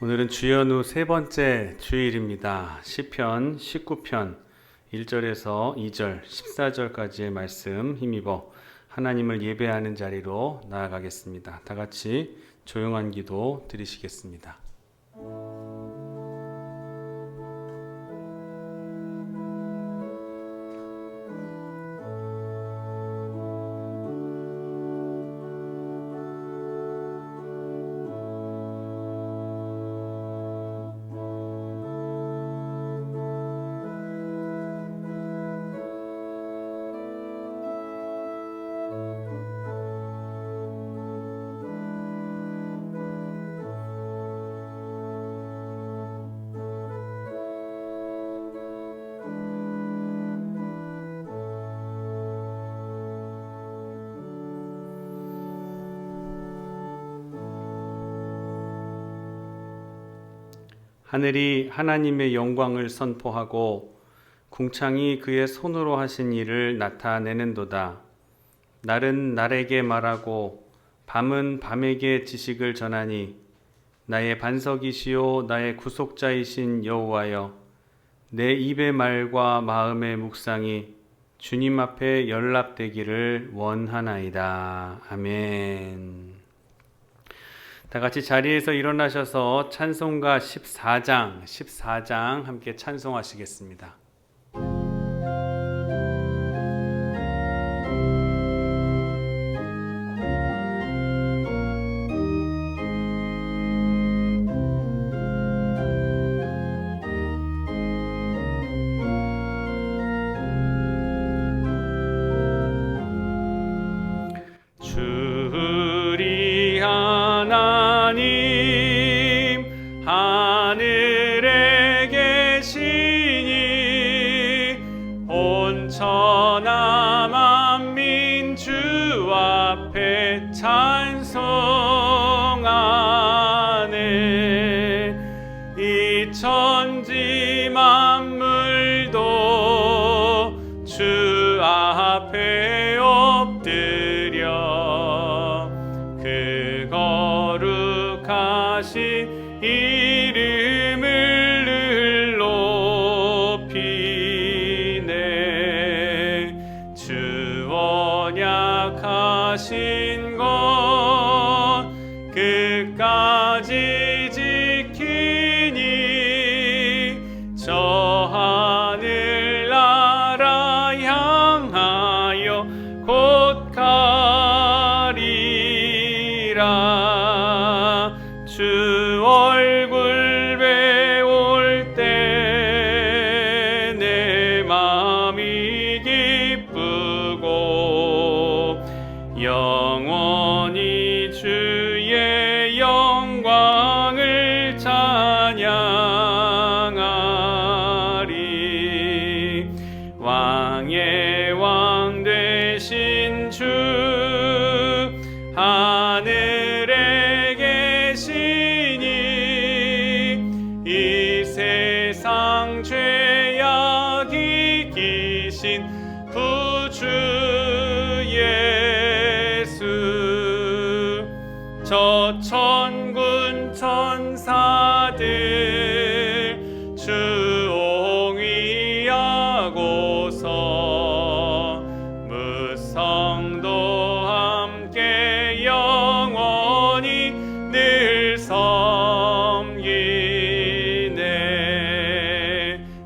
오늘은 주연 후 세 번째 주일입니다. 시편 19편 1절에서 2절, 14절까지의 말씀 힘입어 하나님을 예배하는 자리로 나아가겠습니다. 다 같이 조용한 기도 드리시겠습니다. 하늘이 하나님의 영광을 선포하고 궁창이 그의 손으로 하신 일을 나타내는도다. 날은 날에게 말하고 밤은 밤에게 지식을 전하니 나의 반석이시요 나의 구속자이신 여호와여, 내 입의 말과 마음의 묵상이 주님 앞에 연락되기를 원하나이다. 아멘. 다 같이 자리에서 일어나셔서 찬송가 14장 함께 찬송하시겠습니다. 하늘에 계시니 온 천하 만민 주 앞에 찬송하네. 이 천지 만물도 주 앞에 엎드려 그 거룩하신 이름을 늘 높이네. 주 언약하신 것 끝까지 지키니 저 하늘나라 향하여 곧 가리라. 주 얼굴 배울 때 내 마음이 기쁘고 영원히 주의 영광을 찬양하리. 왕의 왕 되신 주 하늘에 계시니 이 세상 죄악 이기신 구주 예수. 저 천군 천사들 주옹위하고서 무성도 함께 영원히 늘 섬기네.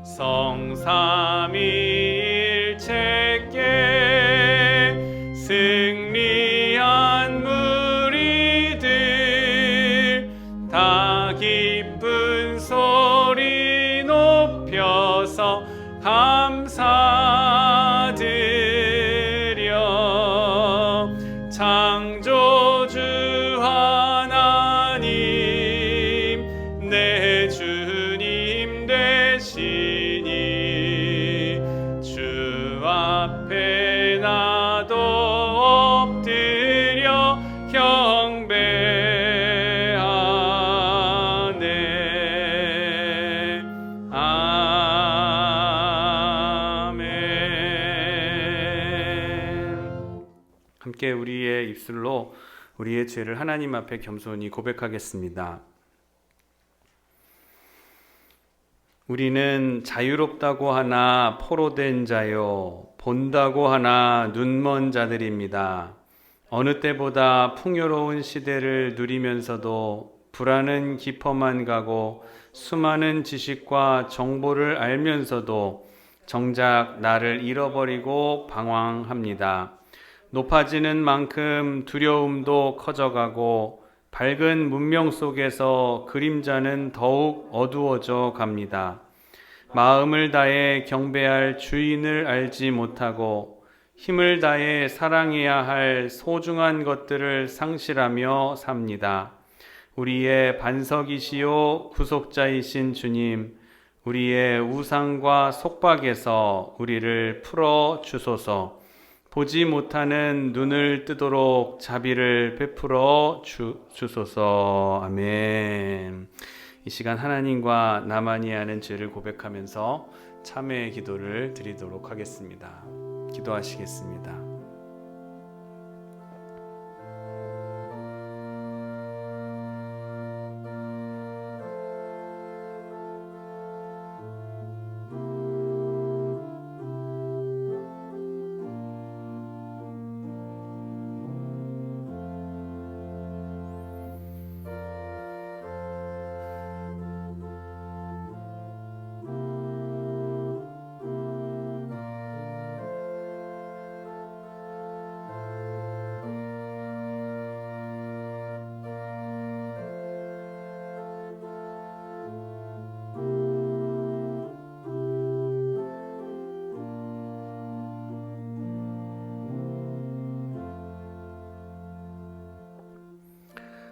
성삼위일체께 승리한 무리들 다 기쁜 소리 높여서 감사드려. 창조주 하나님 내 주님 되시니 주 앞에 나도 엎드려 경배하네. 아멘. 함께 우리의 입술로 우리의 죄를 하나님 앞에 겸손히 고백하겠습니다. 우리는 자유롭다고 하나 포로된 자요, 본다고 하나 눈먼 자들입니다. 어느 때보다 풍요로운 시대를 누리면서도 불안은 깊어만 가고 수많은 지식과 정보를 알면서도 정작 나를 잃어버리고 방황합니다. 높아지는 만큼 두려움도 커져가고 밝은 문명 속에서 그림자는 더욱 어두워져 갑니다. 마음을 다해 경배할 주인을 알지 못하고 힘을 다해 사랑해야 할 소중한 것들을 상실하며 삽니다. 우리의 반석이시요 구속자이신 주님, 우리의 우상과 속박에서 우리를 풀어 주소서. 보지 못하는 눈을 뜨도록 자비를 베풀어 주소서. 아멘. 이 시간 하나님과 나만이 아는 죄를 고백하면서 참회의 기도를 드리도록 하겠습니다. 기도하시겠습니다.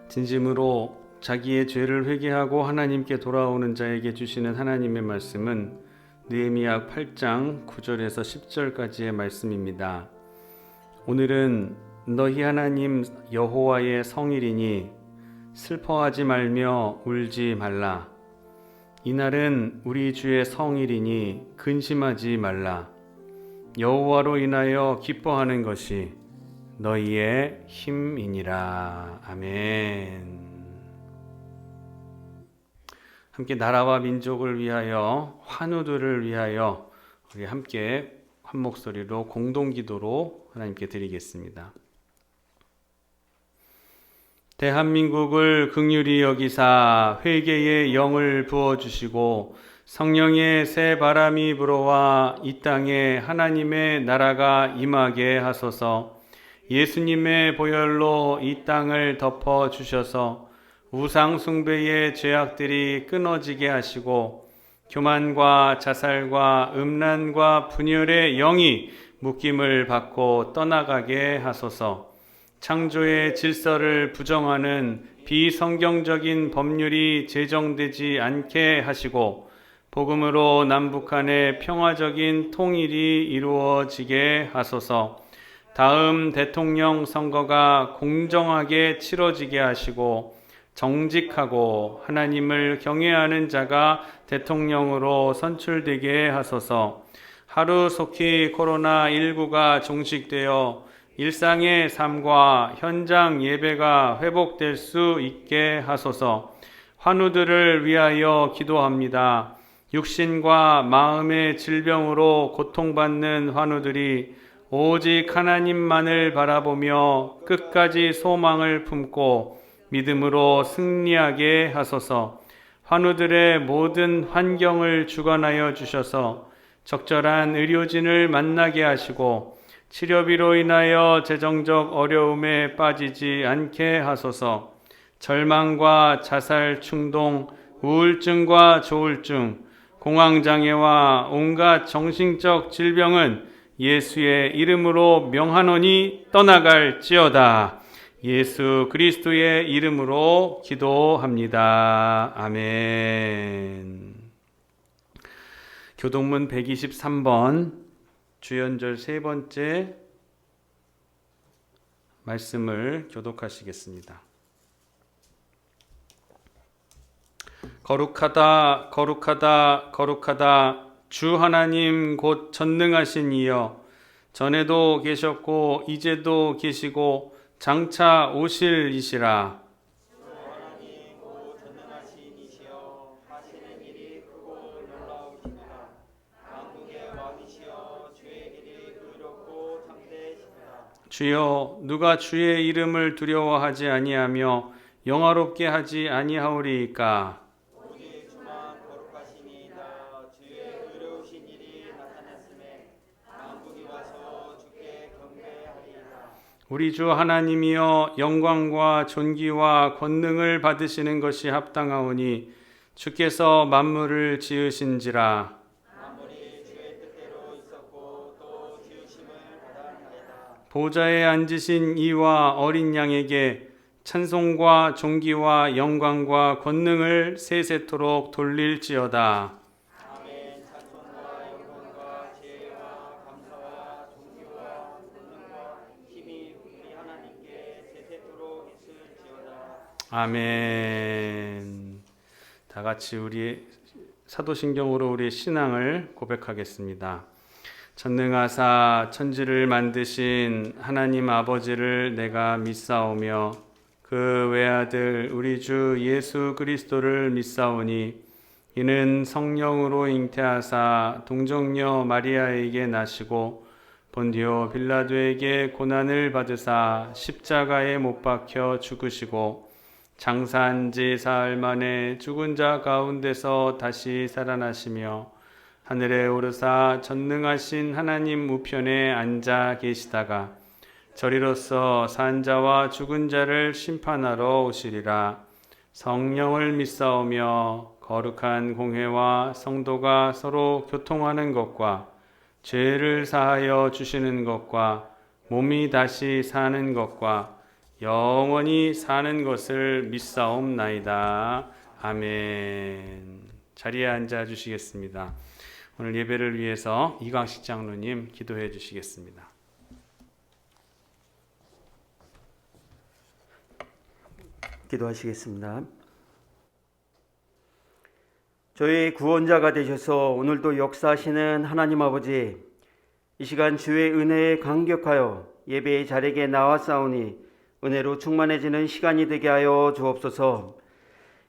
진심으로 자기의 죄를 회개하고 하나님께 돌아오는 자에게 주시는 하나님의 말씀은 느헤미야 8장 9절에서 10절까지의 말씀입니다. 오늘은 너희 하나님 여호와의 성일이니 슬퍼하지 말며 울지 말라. 이날은 우리 주의 성일이니 근심하지 말라. 여호와로 인하여 기뻐하는 것이 너희의 힘이니라. 아멘. 함께 나라와 민족을 위하여, 환우들을 위하여 우리 함께 한 목소리로 공동기도로 하나님께 드리겠습니다. 대한민국을 긍휼히 여기사 회개의 영을 부어주시고 성령의 새 바람이 불어와 이 땅에 하나님의 나라가 임하게 하소서. 예수님의 보혈로 이 땅을 덮어 주셔서 우상 숭배의 죄악들이 끊어지게 하시고 교만과 자살과 음란과 분열의 영이 묶임을 받고 떠나가게 하소서. 창조의 질서를 부정하는 비성경적인 법률이 제정되지 않게 하시고 복음으로 남북한의 평화적인 통일이 이루어지게 하소서. 다음 대통령 선거가 공정하게 치러지게 하시고 정직하고 하나님을 경외하는 자가 대통령으로 선출되게 하소서. 하루속히 코로나19가 종식되어 일상의 삶과 현장 예배가 회복될 수 있게 하소서. 환우들을 위하여 기도합니다. 육신과 마음의 질병으로 고통받는 환우들이 오직 하나님만을 바라보며 끝까지 소망을 품고 믿음으로 승리하게 하소서. 환우들의 모든 환경을 주관하여 주셔서 적절한 의료진을 만나게 하시고 치료비로 인하여 재정적 어려움에 빠지지 않게 하소서. 절망과 자살 충동, 우울증과 조울증, 공황장애와 온갖 정신적 질병은 예수의 이름으로 명하노니 떠나갈지어다. 예수 그리스도의 이름으로 기도합니다. 아멘. 교동문 123번 주연절 세 번째 말씀을 교독하시겠습니다. 거룩하다, 거룩하다, 거룩하다. 주 하나님 곧 전능하신 이여, 전에도 계셨고 이제도 계시고 장차 오실 이시라. 주 하나님 곧 전능하신 이시여, 하시는 일이 크고 주여, 누가 주의 이름을 두려워하지 아니하며 영화롭게 하지 아니하오리이까? 오직 주만 거룩하시니이다. 주의 의로우신 일이 나타났음에 만국이 와서 주께 경배하리이다. 우리 주 하나님이여, 영광과 존귀와 권능을 받으시는 것이 합당하오니 주께서 만물을 지으신지라. 만물이 주의 뜻대로 있었고 또 지으심을 받았나이다. 보좌에 앉으신 이와 어린 양에게 찬송과 존귀와 영광과 권능을 세세토록 돌릴지어다. 아멘. 찬송과 영광과 지혜와 감사와 존귀와 권능과 힘이 우리 하나님께 세세토록 있을지어다. 아멘. 다 같이 우리 사도신경으로 우리의 신앙을 고백하겠습니다. 전능하사 천지를 만드신 하나님 아버지를 내가 믿사오며 그 외아들 우리 주 예수 그리스도를 믿사오니 이는 성령으로 잉태하사 동정녀 마리아에게 나시고 본디오 빌라도에게 고난을 받으사 십자가에 못 박혀 죽으시고 장사한 지 사흘 만에 죽은 자 가운데서 다시 살아나시며 하늘에 오르사 전능하신 하나님 우편에 앉아 계시다가 저리로서 산 자와 죽은 자를 심판하러 오시리라. 성령을 믿사오며 거룩한 공회와 성도가 서로 교통하는 것과 죄를 사하여 주시는 것과 몸이 다시 사는 것과 영원히 사는 것을 믿사옵나이다. 아멘. 자리에 앉아 주시겠습니다. 오늘 예배를 위해서 이광식 장로님 기도해 주시겠습니다. 기도하시겠습니다. 저희 구원자가 되셔서 오늘도 역사하시는 하나님 아버지, 이 시간 주의 은혜에 감격하여 예배의 자리에 나왔사오니 은혜로 충만해지는 시간이 되게 하여 주옵소서.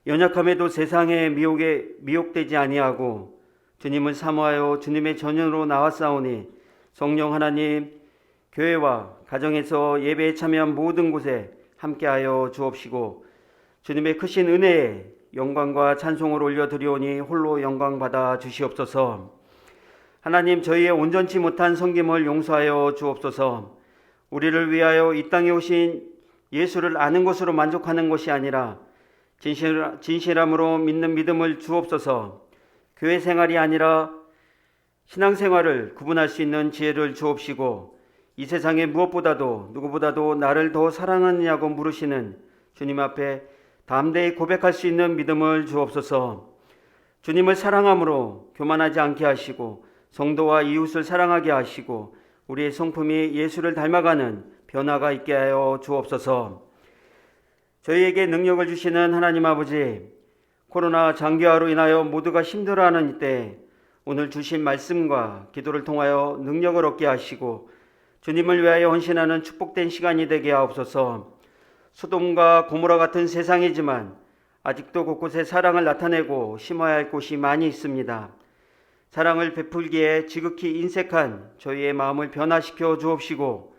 연약함에도 세상의 미혹에 미혹되지 아니하고 주님을 사모하여 주님의 전연으로 나왔사오니 성령 하나님, 교회와 가정에서 예배에 참여한 모든 곳에 함께하여 주옵시고 주님의 크신 은혜에 영광과 찬송을 올려드리오니 홀로 영광 받아 주시옵소서. 하나님, 저희의 온전치 못한 섬김을 용서하여 주옵소서. 우리를 위하여 이 땅에 오신 예수를 아는 것으로 만족하는 것이 아니라 진실함으로 믿는 믿음을 주옵소서. 교회 생활이 아니라 신앙생활을 구분할 수 있는 지혜를 주옵시고 이 세상에 무엇보다도 누구보다도 나를 더 사랑하느냐고 물으시는 주님 앞에 담대히 고백할 수 있는 믿음을 주옵소서. 주님을 사랑함으로 교만하지 않게 하시고 성도와 이웃을 사랑하게 하시고 우리의 성품이 예수를 닮아가는 변화가 있게 하여 주옵소서. 저희에게 능력을 주시는 하나님 아버지, 코로나 장기화로 인하여 모두가 힘들어하는 이때 오늘 주신 말씀과 기도를 통하여 능력을 얻게 하시고 주님을 위하여 헌신하는 축복된 시간이 되게 하옵소서. 소돔과 고모라 같은 세상이지만 아직도 곳곳에 사랑을 나타내고 심어야 할 곳이 많이 있습니다. 사랑을 베풀기에 지극히 인색한 저희의 마음을 변화시켜 주옵시고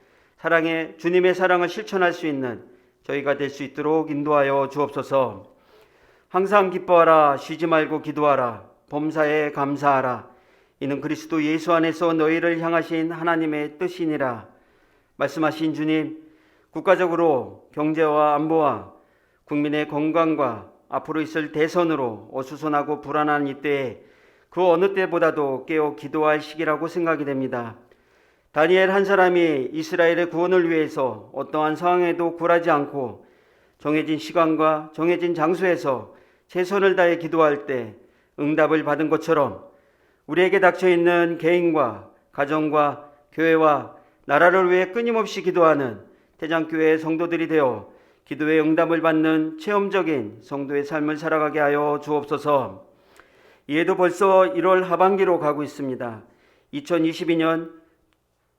주님의 사랑을 실천할 수 있는 저희가 될 수 있도록 인도하여 주옵소서. 항상 기뻐하라, 쉬지 말고 기도하라, 범사에 감사하라. 이는 그리스도 예수 안에서 너희를 향하신 하나님의 뜻이니라. 말씀하신 주님, 국가적으로 경제와 안보와 국민의 건강과 앞으로 있을 대선으로 어수선하고 불안한 이때에 그 어느 때보다도 깨어 기도할 시기라고 생각이 됩니다. 다니엘 한 사람이 이스라엘의 구원을 위해서 어떠한 상황에도 굴하지 않고 정해진 시간과 정해진 장소에서 최선을 다해 기도할 때 응답을 받은 것처럼 우리에게 닥쳐있는 개인과 가정과 교회와 나라를 위해 끊임없이 기도하는 대장교회의 성도들이 되어 기도의 응답을 받는 체험적인 성도의 삶을 살아가게 하여 주옵소서. 이에도 벌써 1월 하반기로 가고 있습니다. 2022년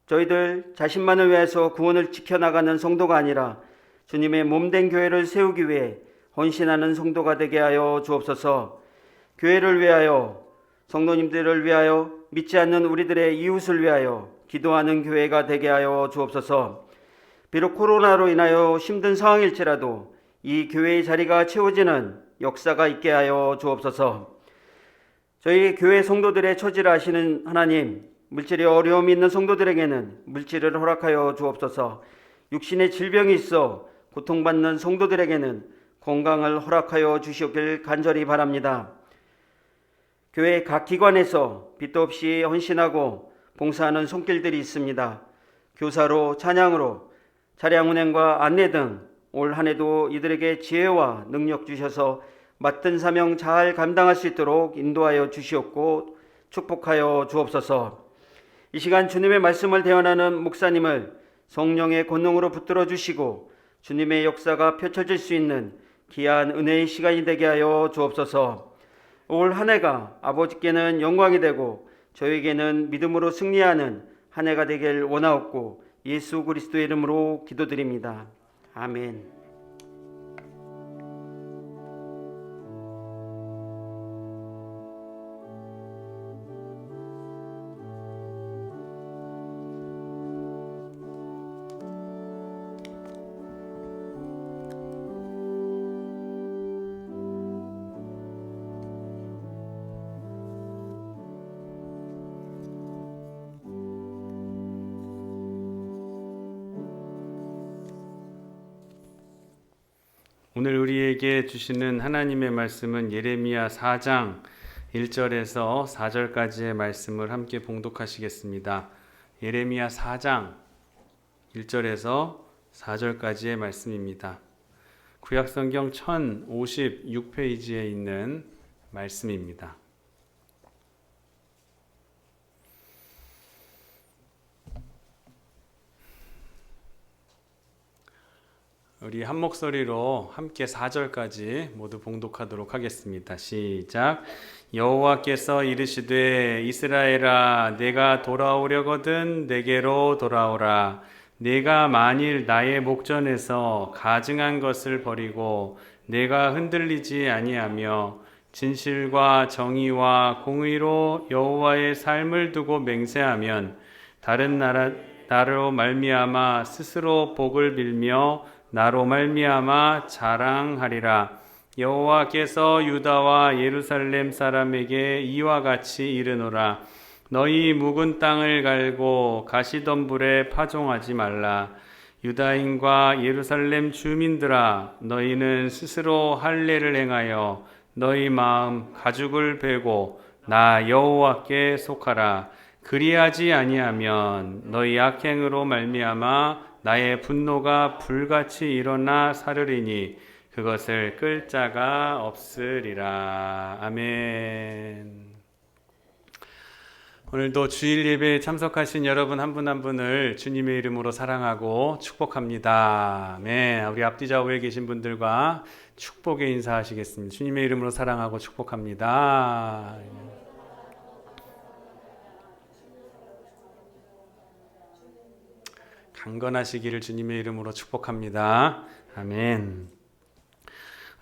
저희들 자신만을 위해서 구원을 지켜나가는 성도가 아니라 주님의 몸된 교회를 세우기 위해 헌신하는 성도가 되게 하여 주옵소서. 교회를 위하여, 성도님들을 위하여, 믿지 않는 우리들의 이웃을 위하여 기도하는 교회가 되게 하여 주옵소서. 비록 코로나로 인하여 힘든 상황일지라도 이 교회의 자리가 채워지는 역사가 있게 하여 주옵소서. 저희 교회 성도들의 처지를 아시는 하나님, 물질에 어려움이 있는 성도들에게는 물질을 허락하여 주옵소서. 육신의 질병이 있어 고통받는 성도들에게는 건강을 허락하여 주시옵길 간절히 바랍니다. 교회 각 기관에서 빚도 없이 헌신하고 봉사하는 손길들이 있습니다. 교사로, 찬양으로, 차량 운행과 안내 등 올 한 해도 이들에게 지혜와 능력 주셔서 맡은 사명 잘 감당할 수 있도록 인도하여 주시옵고 축복하여 주옵소서. 이 시간 주님의 말씀을 대언하는 목사님을 성령의 권능으로 붙들어 주시고 주님의 역사가 펼쳐질 수 있는 귀한 은혜의 시간이 되게 하여 주옵소서. 올 한 해가 아버지께는 영광이 되고 저에게는 믿음으로 승리하는 한 해가 되길 원하옵고 예수 그리스도의 이름으로 기도드립니다. 아멘. 오늘 우리에게 주시는 하나님의 말씀은 예레미야 4장 1절에서 4절까지의 말씀을 함께 봉독하시겠습니다. 예레미야 4장 1절에서 4절까지의 말씀입니다. 구약성경 1056페이지에 있는 말씀입니다. 우리 한 목소리로 함께 4절까지 모두 봉독하도록 하겠습니다. 시작. 여호와께서 이르시되 이스라엘아 내가 돌아오려거든 내게로 돌아오라. 내가 만일 나의 목전에서 가증한 것을 버리고 내가 흔들리지 아니하며 진실과 정의와 공의로 여호와의 삶을 두고 맹세하면 다른 나로 말미암아 스스로 복을 빌며 나로 말미암아 자랑하리라. 여호와께서 유다와 예루살렘 사람에게 이와 같이 이르노라. 너희 묵은 땅을 갈고 가시덤불에 파종하지 말라. 유다인과 예루살렘 주민들아 너희는 스스로 할례를 행하여 너희 마음 가죽을 베고 나 여호와께 속하라. 그리하지 아니하면 너희 악행으로 말미암아 나의 분노가 불같이 일어나 사르리니 그것을 끌 자가 없으리라. 아멘. 오늘도 주일 예배에 참석하신 여러분 한 분 한 분을 주님의 이름으로 사랑하고 축복합니다. 아멘. 우리 앞뒤 좌우에 계신 분들과 축복의 인사하시겠습니다. 주님의 이름으로 사랑하고 축복합니다. 강건하시기를 주님의 이름으로 축복합니다. 아멘.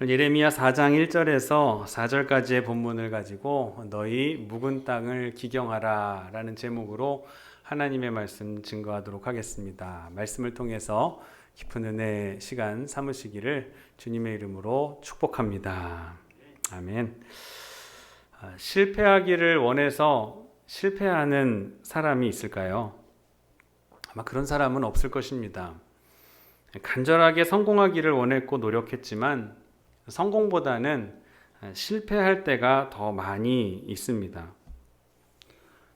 예레미야 4장 1절에서 4절까지의 본문을 가지고 너희 묵은 땅을 기경하라 라는 제목으로 하나님의 말씀 증거하도록 하겠습니다. 말씀을 통해서 깊은 은혜의 시간 삼으시기를 주님의 이름으로 축복합니다. 아멘. 실패하기를 원해서 실패하는 사람이 있을까요? 아마 그런 사람은 없을 것입니다. 간절하게 성공하기를 원했고 노력했지만 성공보다는 실패할 때가 더 많이 있습니다.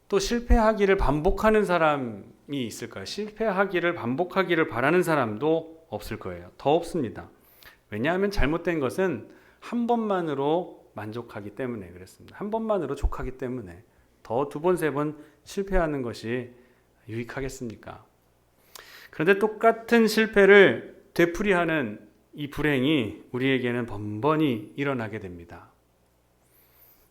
또 실패하기를 반복하는 사람이 있을까요? 실패하기를 반복하기를 바라는 사람도 없을 거예요. 더 없습니다. 왜냐하면 잘못된 것은 한 번만으로 만족하기 때문에 그렇습니다. 한 번만으로 족하기 때문에 더 두 번, 세 번 실패하는 것이 유익하겠습니까? 그런데 똑같은 실패를 되풀이하는 이 불행이 우리에게는 번번이 일어나게 됩니다.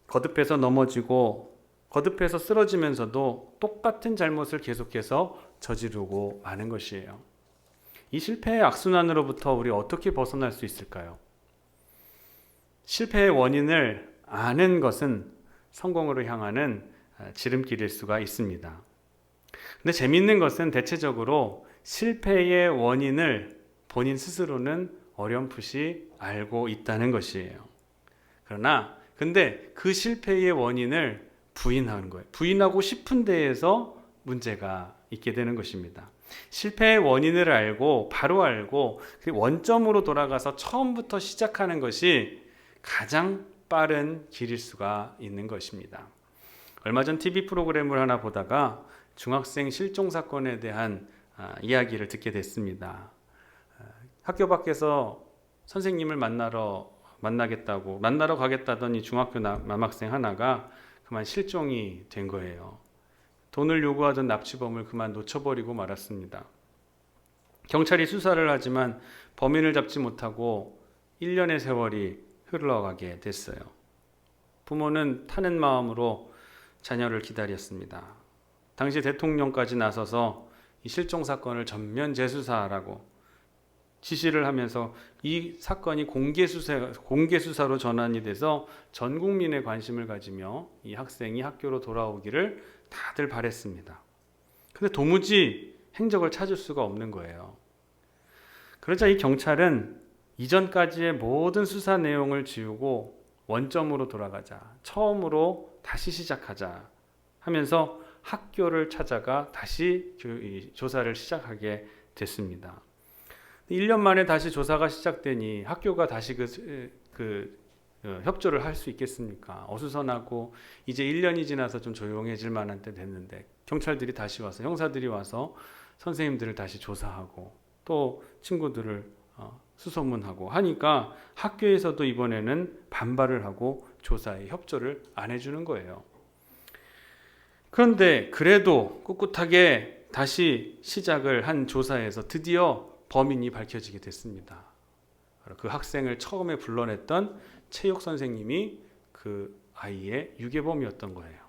거듭해서 넘어지고 거듭해서 쓰러지면서도 똑같은 잘못을 계속해서 저지르고 마는 것이에요. 이 실패의 악순환으로부터 우리 어떻게 벗어날 수 있을까요? 실패의 원인을 아는 것은 성공으로 향하는 지름길일 수가 있습니다. 근데 재미있는 것은 대체적으로 실패의 원인을 본인 스스로는 어렴풋이 알고 있다는 것이에요. 그러나 근데 그 실패의 원인을 부인하는 거예요. 부인하고 싶은 데에서 문제가 있게 되는 것입니다. 실패의 원인을 알고 바로 알고 그 원점으로 돌아가서 처음부터 시작하는 것이 가장 빠른 길일 수가 있는 것입니다. 얼마 전 TV 프로그램을 하나 보다가 중학생 실종 사건에 대한 이야기를 듣게 됐습니다. 학교 밖에서 선생님을 만나러 가겠다더니 중학교 남학생 하나가 그만 실종이 된 거예요. 돈을 요구하던 납치범을 그만 놓쳐버리고 말았습니다. 경찰이 수사를 하지만 범인을 잡지 못하고 1년의 세월이 흘러가게 됐어요. 부모는 타는 마음으로 자녀를 기다렸습니다. 당시 대통령까지 나서서 이 실종 사건을 전면 재수사하라고 지시를 하면서 이 사건이 공개 수사로 전환이 돼서 전 국민의 관심을 가지며 이 학생이 학교로 돌아오기를 다들 바랬습니다. 근데 도무지 행적을 찾을 수가 없는 거예요. 그러자 이 경찰은 이전까지의 모든 수사 내용을 지우고 원점으로 돌아가자, 처음으로 다시 시작하자 하면서 학교를 찾아가 다시 조사를 시작하게 됐습니다. 1년 만에 다시 조사가 시작되니 학교가 다시 협조를 할 수 있겠습니까? 어수선하고 이제 1년이 지나서 좀 조용해질 만한 때 됐는데 경찰들이 다시 와서 형사들이 와서 선생님들을 다시 조사하고 또 친구들을 수소문하고 하니까 학교에서도 이번에는 반발을 하고 조사에 협조를 안 해주는 거예요. 그런데 그래도 꿋꿋하게 다시 시작을 한 조사에서 드디어 범인이 밝혀지게 됐습니다. 그 학생을 처음에 불러냈던 체육 선생님이 그 아이의 유괴범이었던 거예요.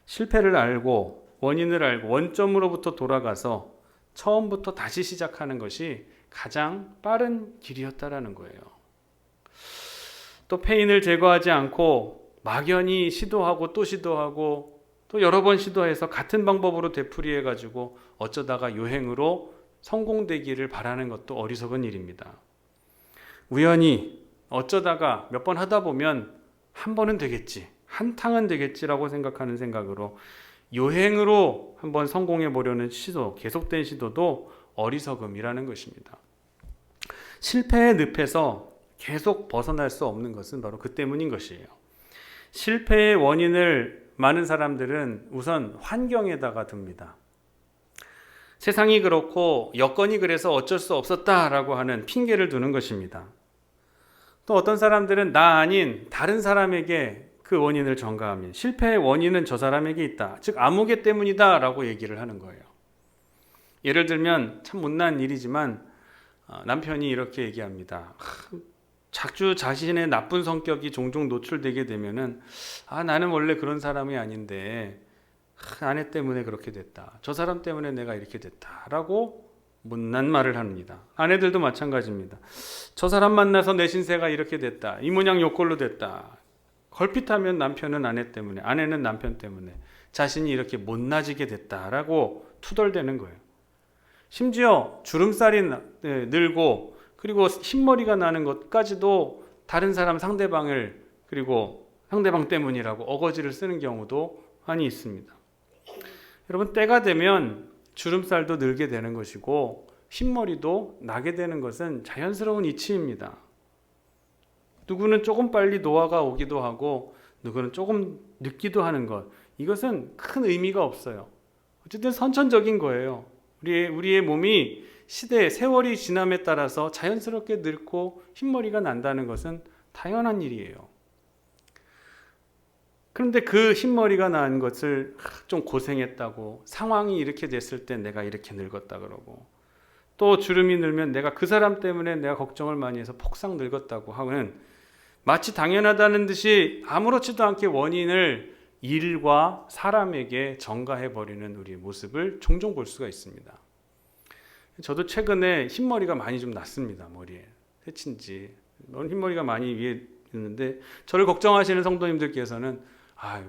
실패를 알고 원인을 알고 원점으로부터 돌아가서 처음부터 다시 시작하는 것이 가장 빠른 길이었다라는 거예요. 또 페인을 제거하지 않고 막연히 시도하고 또 여러 번 시도해서 같은 방법으로 되풀이해가지고 어쩌다가 요행으로 성공되기를 바라는 것도 어리석은 일입니다. 우연히 어쩌다가 몇 번 하다 보면 한 번은 되겠지, 한탕은 되겠지라고 생각하는 생각으로 요행으로 한번 성공해 보려는 시도, 계속된 시도도 어리석음이라는 것입니다. 실패의 늪에서 계속 벗어날 수 없는 것은 바로 그 때문인 것이에요. 실패의 원인을 많은 사람들은 우선 환경에다가 둡니다. 세상이 그렇고 여건이 그래서 어쩔 수 없었다라고 하는 핑계를 두는 것입니다. 또 어떤 사람들은 나 아닌 다른 사람에게 그 원인을 전가하면 실패의 원인은 저 사람에게 있다. 즉 아무개 때문이다 라고 얘기를 하는 거예요. 예를 들면 참 못난 일이지만 남편이 이렇게 얘기합니다. 자주 자신의 나쁜 성격이 종종 노출되게 되면은 나는 원래 그런 사람이 아닌데 아내 때문에 그렇게 됐다. 저 사람 때문에 내가 이렇게 됐다. 라고 못난 말을 합니다. 아내들도 마찬가지입니다. 저 사람 만나서 내 신세가 이렇게 됐다. 이 모양 요꼴로 됐다. 걸핏하면 남편은 아내 때문에, 아내는 남편 때문에 자신이 이렇게 못나지게 됐다라고 투덜대는 거예요. 심지어 주름살이 늘고 그리고 흰머리가 나는 것까지도 다른 사람 상대방을 그리고 상대방 때문이라고 어거지를 쓰는 경우도 많이 있습니다. 여러분 때가 되면 주름살도 늘게 되는 것이고 흰머리도 나게 되는 것은 자연스러운 이치입니다. 누구는 조금 빨리 노화가 오기도 하고 누구는 조금 늦기도 하는 것, 이것은 큰 의미가 없어요. 어쨌든 선천적인 거예요. 우리의 몸이 시대, 세월이 지남에 따라서 자연스럽게 늙고 흰머리가 난다는 것은 당연한 일이에요. 그런데 그 흰머리가 난 것을 좀 고생했다고, 상황이 이렇게 됐을 때 내가 이렇게 늙었다 그러고, 또 주름이 늘면 내가 그 사람 때문에 내가 걱정을 많이 해서 폭삭 늙었다고 하는, 마치 당연하다는 듯이 아무렇지도 않게 원인을 일과 사람에게 전가해버리는 우리의 모습을 종종 볼 수가 있습니다. 저도 최근에 흰머리가 많이 좀 났습니다. 머리에 새친지 흰머리가 많이 위에 있는데, 저를 걱정하시는 성도님들께서는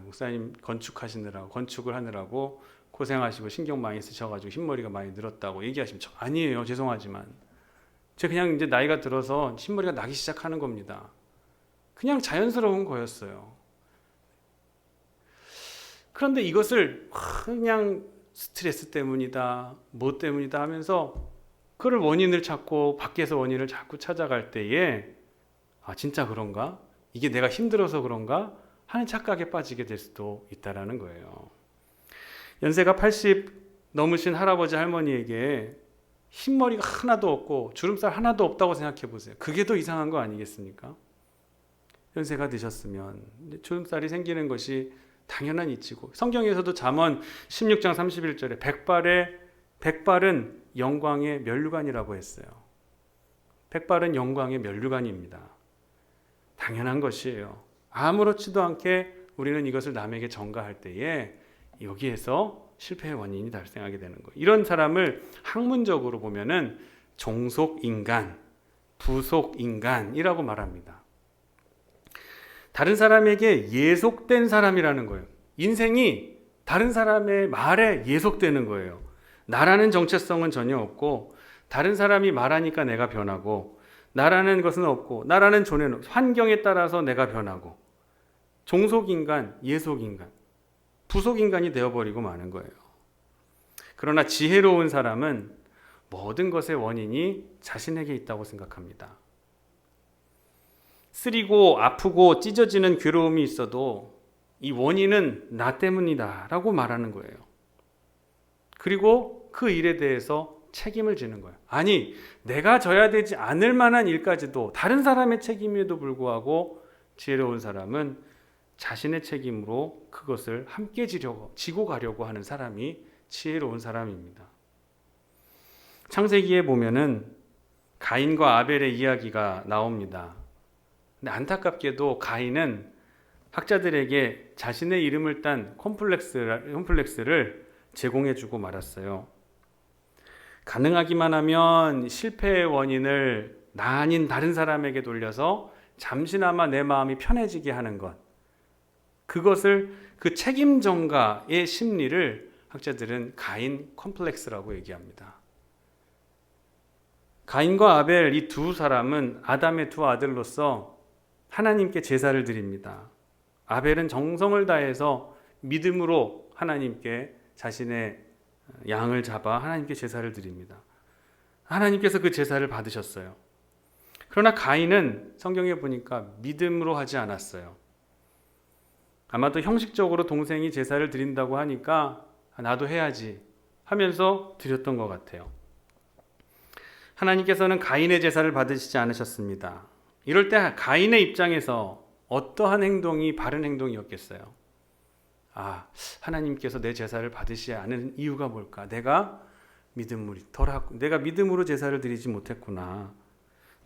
목사님 건축을 하느라고 고생하시고 신경 많이 쓰셔가지고 흰머리가 많이 늘었다고 얘기하시면 아니에요. 죄송하지만 제가 그냥 이제 나이가 들어서 흰머리가 나기 시작하는 겁니다. 그냥 자연스러운 거였어요. 그런데 이것을 그냥 스트레스 때문이다, 뭐 때문이다 하면서 그걸 원인을 찾고 밖에서 원인을 자꾸 찾아갈 때에 진짜 그런가? 이게 내가 힘들어서 그런가? 하는 착각에 빠지게 될 수도 있다라는 거예요. 연세가 80 넘으신 할아버지 할머니에게 흰머리가 하나도 없고 주름살 하나도 없다고 생각해 보세요. 그게 더 이상한 거 아니겠습니까? 연세가 드셨으면 주름살이 생기는 것이 당연한 이치고, 성경에서도 잠언 16장 31절에 백발은 영광의 면류관이라고 했어요. 백발은 영광의 면류관입니다. 당연한 것이에요. 아무렇지도 않게 우리는 이것을 남에게 전가할 때에 여기에서 실패의 원인이 발생하게 되는 거예요. 이런 사람을 학문적으로 보면은 종속인간, 부속인간이라고 말합니다. 다른 사람에게 예속된 사람이라는 거예요. 인생이 다른 사람의 말에 예속되는 거예요. 나라는 정체성은 전혀 없고, 다른 사람이 말하니까 내가 변하고, 나라는 것은 없고, 나라는 존재는 환경에 따라서 내가 변하고, 종속인간, 예속인간, 부속인간이 되어버리고 마는 거예요. 그러나 지혜로운 사람은 모든 것의 원인이 자신에게 있다고 생각합니다. 쓰리고 아프고 찢어지는 괴로움이 있어도 이 원인은 나 때문이다 라고 말하는 거예요. 그리고 그 일에 대해서 책임을 지는 거예요. 아니, 내가 져야 되지 않을 만한 일까지도 다른 사람의 책임에도 불구하고 지혜로운 사람은 자신의 책임으로 그것을 함께 지고 가려고 하는 사람이 지혜로운 사람입니다. 창세기에 보면은 가인과 아벨의 이야기가 나옵니다. 근데 안타깝게도 가인은 학자들에게 자신의 이름을 딴 콤플렉스를 제공해주고 말았어요. 가능하기만 하면 실패의 원인을 나 아닌 다른 사람에게 돌려서 잠시나마 내 마음이 편해지게 하는 것, 그것을, 그 책임 전가의 심리를 학자들은 가인 콤플렉스라고 얘기합니다. 가인과 아벨 이 두 사람은 아담의 두 아들로서 하나님께 제사를 드립니다. 아벨은 정성을 다해서 믿음으로 하나님께 자신의 양을 잡아 하나님께 제사를 드립니다. 하나님께서 그 제사를 받으셨어요. 그러나 가인은 성경에 보니까 믿음으로 하지 않았어요. 아마도 형식적으로 동생이 제사를 드린다고 하니까 나도 해야지 하면서 드렸던 것 같아요. 하나님께서는 가인의 제사를 받으시지 않으셨습니다. 이럴 때 가인의 입장에서 어떠한 행동이 바른 행동이었겠어요? 하나님께서 내 제사를 받으시지 않은 이유가 뭘까? 내가 믿음으로 제사를 드리지 못했구나.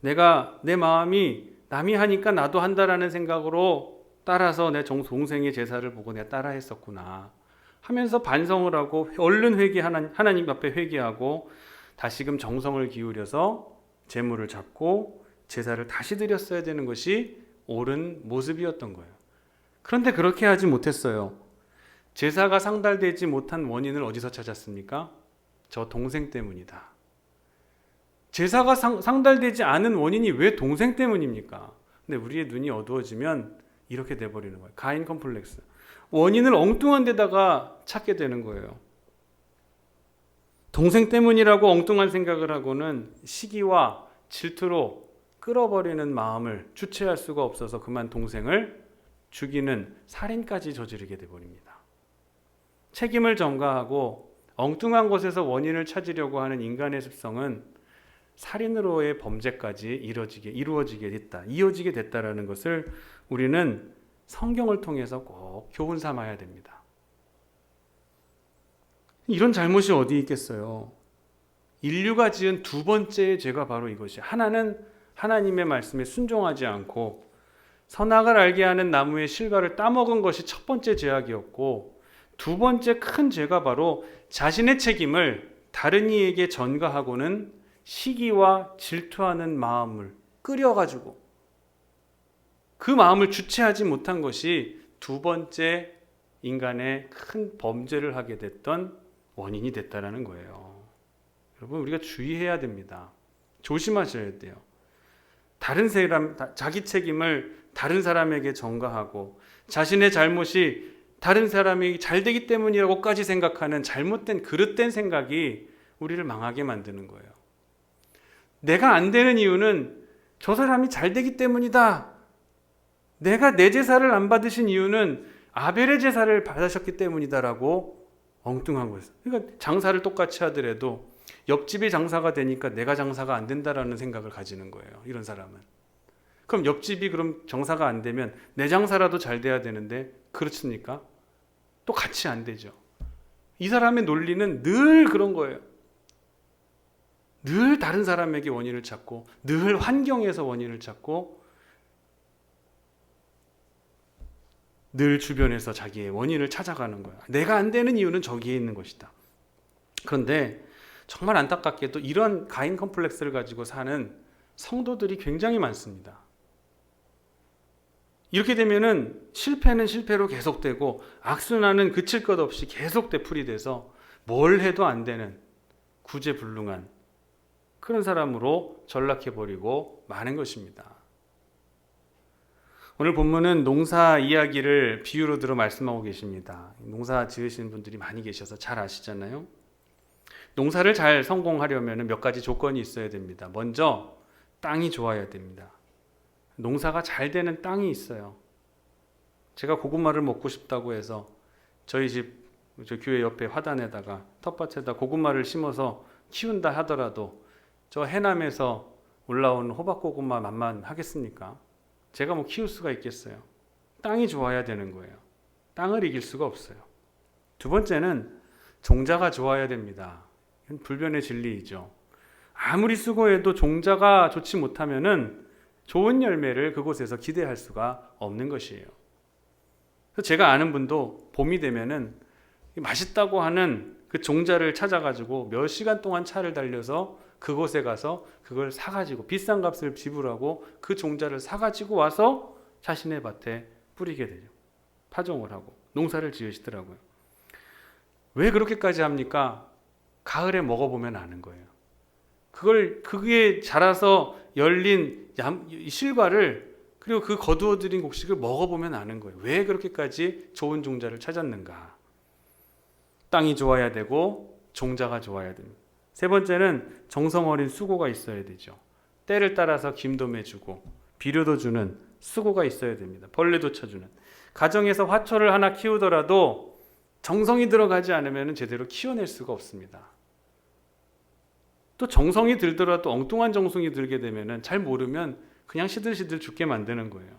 내 마음이 남이 하니까 나도 한다라는 생각으로 따라서 내 동생의 제사를 보고 내가 따라 했었구나 하면서 반성을 하고 얼른 하나님 앞에 회개하고 다시금 정성을 기울여서 제물을 잡고 제사를 다시 드렸어야 되는 것이 옳은 모습이었던 거예요. 그런데 그렇게 하지 못했어요. 제사가 상달되지 못한 원인을 어디서 찾았습니까? 저 동생 때문이다. 제사가 상달되지 않은 원인이 왜 동생 때문입니까? 근데 우리의 눈이 어두워지면 이렇게 돼버리는 거예요. 가인 컴플렉스. 원인을 엉뚱한 데다가 찾게 되는 거예요. 동생 때문이라고 엉뚱한 생각을 하고는 시기와 질투로 끌어버리는 마음을 주체할 수가 없어서 그만 동생을 죽이는 살인까지 저지르게 돼버립니다. 책임을 전가하고 엉뚱한 곳에서 원인을 찾으려고 하는 인간의 습성은 살인으로의 범죄까지 이어지게 됐다라는 것을 우리는 성경을 통해서 꼭 교훈 삼아야 됩니다. 이런 잘못이 어디 있겠어요? 인류가 지은 두 번째의 죄가 바로 이것이, 하나는 하나님의 말씀에 순종하지 않고 선악을 알게 하는 나무의 실과를 따먹은 것이 첫 번째 죄악이었고, 두 번째 큰 죄가 바로 자신의 책임을 다른 이에게 전가하고는 시기와 질투하는 마음을 끓여가지고 그 마음을 주체하지 못한 것이 두 번째 인간의 큰 범죄를 하게 됐던 원인이 됐다라는 거예요. 여러분, 우리가 주의해야 됩니다. 조심하셔야 돼요. 다른 사람, 자기 책임을 다른 사람에게 전가하고 자신의 잘못이 다른 사람이 잘 되기 때문이라고까지 생각하는 잘못된 그릇된 생각이 우리를 망하게 만드는 거예요. 내가 안 되는 이유는 저 사람이 잘 되기 때문이다. 내가 내 제사를 안 받으신 이유는 아벨의 제사를 받으셨기 때문이다라고 엉뚱한 거예요. 그러니까 장사를 똑같이 하더라도 옆집이 장사가 되니까 내가 장사가 안 된다라는 생각을 가지는 거예요. 이런 사람은. 그럼 옆집이 그럼 장사가 안 되면 내 장사라도 잘 돼야 되는데 그렇습니까? 또 같이 안 되죠. 이 사람의 논리는 늘 그런 거예요. 늘 다른 사람에게 원인을 찾고 늘 환경에서 원인을 찾고 늘 주변에서 자기의 원인을 찾아가는 거야. 내가 안 되는 이유는 저기에 있는 것이다. 그런데 정말 안타깝게도 이런 가인 컴플렉스를 가지고 사는 성도들이 굉장히 많습니다. 이렇게 되면은 실패는 실패로 계속되고 악순환은 그칠 것 없이 계속 되풀이돼서 뭘 해도 안 되는 구제불능한 그런 사람으로 전락해버리고 마는 것입니다. 오늘 본문은 농사 이야기를 비유로 들어 말씀하고 계십니다. 농사 지으시는 분들이 많이 계셔서 잘 아시잖아요. 농사를 잘 성공하려면 몇 가지 조건이 있어야 됩니다. 먼저 땅이 좋아야 됩니다. 농사가 잘 되는 땅이 있어요. 제가 고구마를 먹고 싶다고 해서 저희 집 저 교회 옆에 화단에다가 텃밭에다 고구마를 심어서 키운다 하더라도 저 해남에서 올라온 호박고구마 맛만 하겠습니까? 제가 뭐 키울 수가 있겠어요? 땅이 좋아야 되는 거예요. 땅을 이길 수가 없어요. 두 번째는 종자가 좋아야 됩니다. 이건 불변의 진리이죠. 아무리 수고해도 종자가 좋지 못하면은 좋은 열매를 그곳에서 기대할 수가 없는 것이에요. 그래서 제가 아는 분도 봄이 되면은 맛있다고 하는 그 종자를 찾아가지고 몇 시간 동안 차를 달려서 그곳에 가서 그걸 사가지고 비싼 값을 지불하고 그 종자를 사가지고 와서 자신의 밭에 뿌리게 되죠. 파종을 하고 농사를 지으시더라고요. 왜 그렇게까지 합니까? 가을에 먹어보면 아는 거예요. 그게 자라서 열린 실과를 그리고 그 거두어들인 곡식을 먹어보면 아는 거예요. 왜 그렇게까지 좋은 종자를 찾았는가? 땅이 좋아야 되고 종자가 좋아야 됩니다. 세 번째는 정성 어린 수고가 있어야 되죠. 때를 따라서 김도 매주고 비료도 주는 수고가 있어야 됩니다. 벌레도 쳐주는. 가정에서 화초를 하나 키우더라도 정성이 들어가지 않으면 제대로 키워낼 수가 없습니다. 또 정성이 들더라도 엉뚱한 정성이 들게 되면 잘 모르면 그냥 시들시들 죽게 만드는 거예요.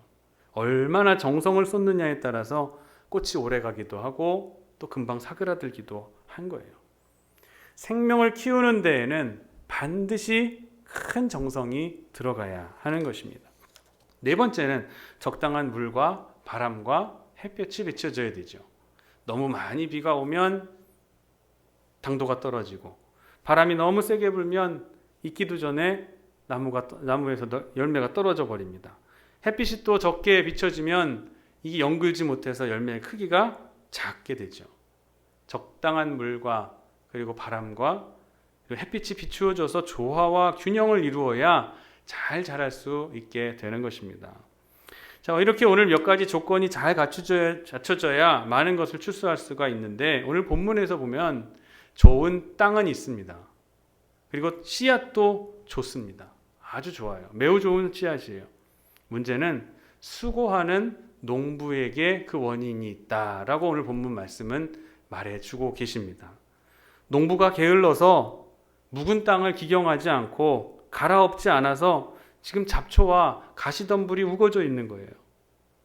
얼마나 정성을 쏟느냐에 따라서 꽃이 오래 가기도 하고 또 금방 사그라들기도 한 거예요. 생명을 키우는 데에는 반드시 큰 정성이 들어가야 하는 것입니다. 네 번째는 적당한 물과 바람과 햇볕이 비춰져야 되죠. 너무 많이 비가 오면 당도가 떨어지고 바람이 너무 세게 불면 익기도 전에 나무에서 열매가 떨어져 버립니다. 햇빛이 또 적게 비춰지면 이게 연글지 못해서 열매의 크기가 작게 되죠. 적당한 물과 그리고 바람과 그리고 햇빛이 비추어져서 조화와 균형을 이루어야 잘 자랄 수 있게 되는 것입니다. 자, 이렇게 오늘 몇 가지 조건이 잘 갖춰져야 많은 것을 출수할 수가 있는데 오늘 본문에서 보면 좋은 땅은 있습니다. 그리고 씨앗도 좋습니다. 아주 좋아요. 매우 좋은 씨앗이에요. 문제는 수고하는 농부에게 그 원인이 있다라고 오늘 본문 말씀은 말해주고 계십니다. 농부가 게을러서 묵은 땅을 기경하지 않고 갈아엎지 않아서 지금 잡초와 가시덤불이 우거져 있는 거예요.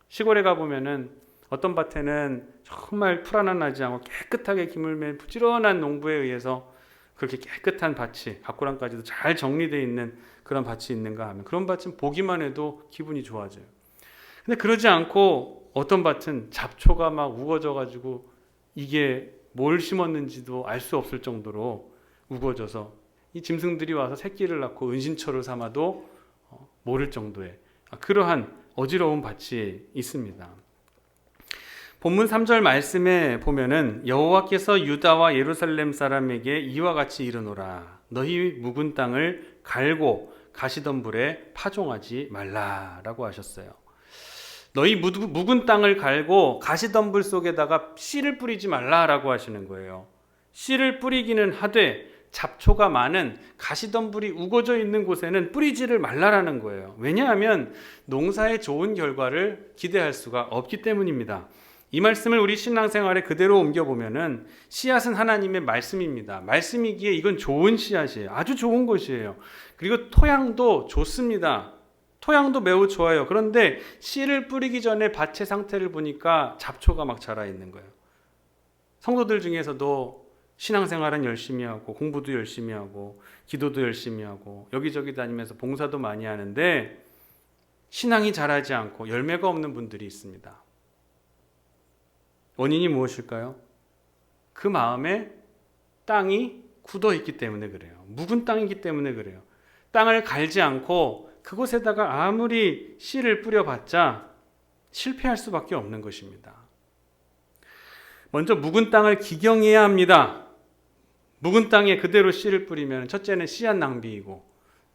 시골에 가보면은 어떤 밭에는 정말 풀 하나 나지 않고 깨끗하게 김을 맨 부지런한 농부에 의해서 그렇게 깨끗한 밭이 가꾸랑까지도 잘 정리되어 있는 그런 밭이 있는가 하면 그런 밭은 보기만 해도 기분이 좋아져요. 근데 그러지 않고 어떤 밭은 잡초가 막 우거져 가지고 이게 뭘 심었는지도 알 수 없을 정도로 우거져서 이 짐승들이 와서 새끼를 낳고 은신처를 삼아도 모를 정도의 그러한 어지러운 밭이 있습니다. 본문 3절 말씀에 보면은 여호와께서 유다와 예루살렘 사람에게 이와 같이 이르노라. 너희 묵은 땅을 갈고 가시던 불에 파종하지 말라라고 하셨어요. 너희 묵은 땅을 갈고 가시덤불 속에다가 씨를 뿌리지 말라라고 하시는 거예요. 씨를 뿌리기는 하되 잡초가 많은 가시덤불이 우거져 있는 곳에는 뿌리지를 말라라는 거예요. 왜냐하면 농사에 좋은 결과를 기대할 수가 없기 때문입니다. 이 말씀을 우리 신앙생활에 그대로 옮겨보면은 씨앗은 하나님의 말씀입니다. 말씀이기에 이건 좋은 씨앗이에요. 아주 좋은 것이에요. 그리고 토양도 좋습니다. 토양도 매우 좋아요. 그런데 씨를 뿌리기 전에 밭의 상태를 보니까 잡초가 막 자라 있는 거예요. 성도들 중에서도 신앙생활은 열심히 하고 공부도 열심히 하고 기도도 열심히 하고 여기저기 다니면서 봉사도 많이 하는데 신앙이 자라지 않고 열매가 없는 분들이 있습니다. 원인이 무엇일까요? 그 마음에 땅이 굳어 있기 때문에 그래요. 묵은 땅이기 때문에 그래요. 땅을 갈지 않고 그곳에다가 아무리 씨를 뿌려봤자 실패할 수밖에 없는 것입니다. 먼저 묵은 땅을 기경해야 합니다. 묵은 땅에 그대로 씨를 뿌리면 첫째는 씨앗 낭비이고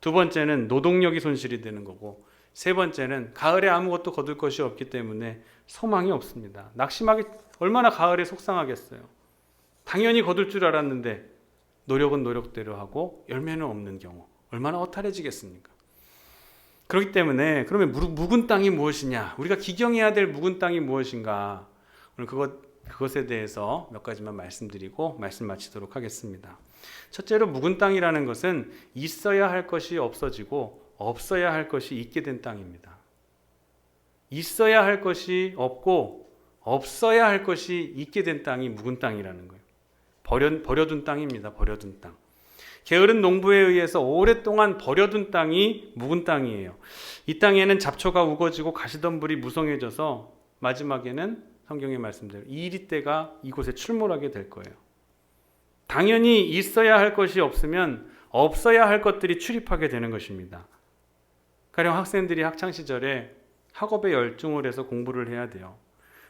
두 번째는 노동력이 손실이 되는 거고 세 번째는 가을에 아무것도 거둘 것이 없기 때문에 소망이 없습니다. 낙심하기 얼마나 가을에 속상하겠어요. 당연히 거둘 줄 알았는데 노력은 노력대로 하고 열매는 없는 경우 얼마나 허탈해지겠습니까? 그렇기 때문에 그러면 묵은 땅이 무엇이냐? 우리가 기경해야 될 묵은 땅이 무엇인가? 오늘 그것에 대해서 몇 가지만 말씀드리고 말씀 마치도록 하겠습니다. 첫째로 묵은 땅이라는 것은 있어야 할 것이 없어지고 없어야 할 것이 있게 된 땅입니다. 있어야 할 것이 없고 없어야 할 것이 있게 된 땅이 묵은 땅이라는 거예요. 버려둔 땅입니다. 버려둔 땅. 게으른 농부에 의해서 오랫동안 버려둔 땅이 묵은 땅이에요. 이 땅에는 잡초가 우거지고 가시덤불이 무성해져서 마지막에는 성경의 말씀대로 이리떼가 이곳에 출몰하게 될 거예요. 당연히 있어야 할 것이 없으면 없어야 할 것들이 출입하게 되는 것입니다. 가령 학생들이 학창시절에 학업에 열중을 해서 공부를 해야 돼요.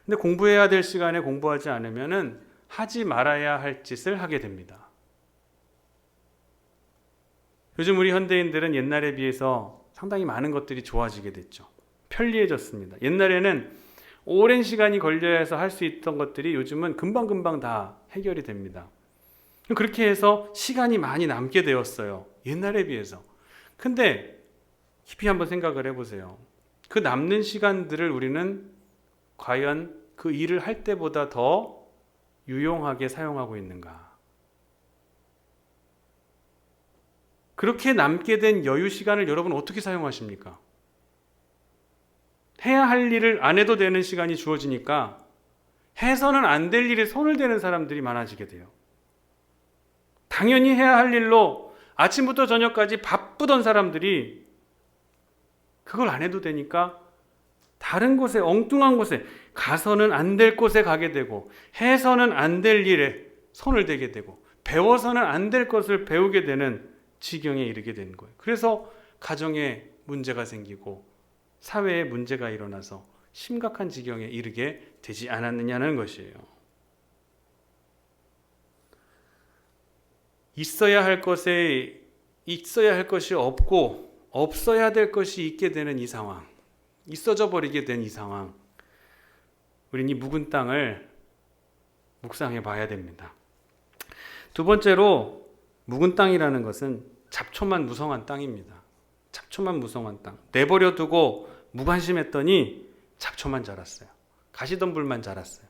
근데 공부해야 될 시간에 공부하지 않으면은 하지 말아야 할 짓을 하게 됩니다. 요즘 우리 현대인들은 옛날에 비해서 상당히 많은 것들이 좋아지게 됐죠. 편리해졌습니다. 옛날에는 오랜 시간이 걸려야 해서 할 수 있던 것들이 요즘은 금방금방 다 해결이 됩니다. 그렇게 해서 시간이 많이 남게 되었어요. 옛날에 비해서. 근데 깊이 한번 생각을 해보세요. 그 남는 시간들을 우리는 과연 그 일을 할 때보다 더 유용하게 사용하고 있는가? 그렇게 남게 된 여유 시간을 여러분 어떻게 사용하십니까? 해야 할 일을 안 해도 되는 시간이 주어지니까 해서는 안 될 일에 손을 대는 사람들이 많아지게 돼요. 당연히 해야 할 일로 아침부터 저녁까지 바쁘던 사람들이 그걸 안 해도 되니까 다른 곳에, 엉뚱한 곳에, 가서는 안 될 곳에 가게 되고 해서는 안 될 일에 손을 대게 되고 배워서는 안 될 것을 배우게 되는 지경에 이르게 되는 거예요. 그래서 가정에 문제가 생기고 사회에 문제가 일어나서 심각한 지경에 이르게 되지 않았느냐는 것이에요. 있어야 할 것에 있어야 할 것이 없고 없어야 될 것이 있게 되는 이 상황, 있어져 버리게 된 이 상황, 우리는 이 묵은 땅을 묵상해 봐야 됩니다. 두 번째로 묵은 땅이라는 것은 잡초만 무성한 땅입니다. 잡초만 무성한 땅. 내버려 두고 무관심했더니 잡초만 자랐어요. 가시덤불만 자랐어요.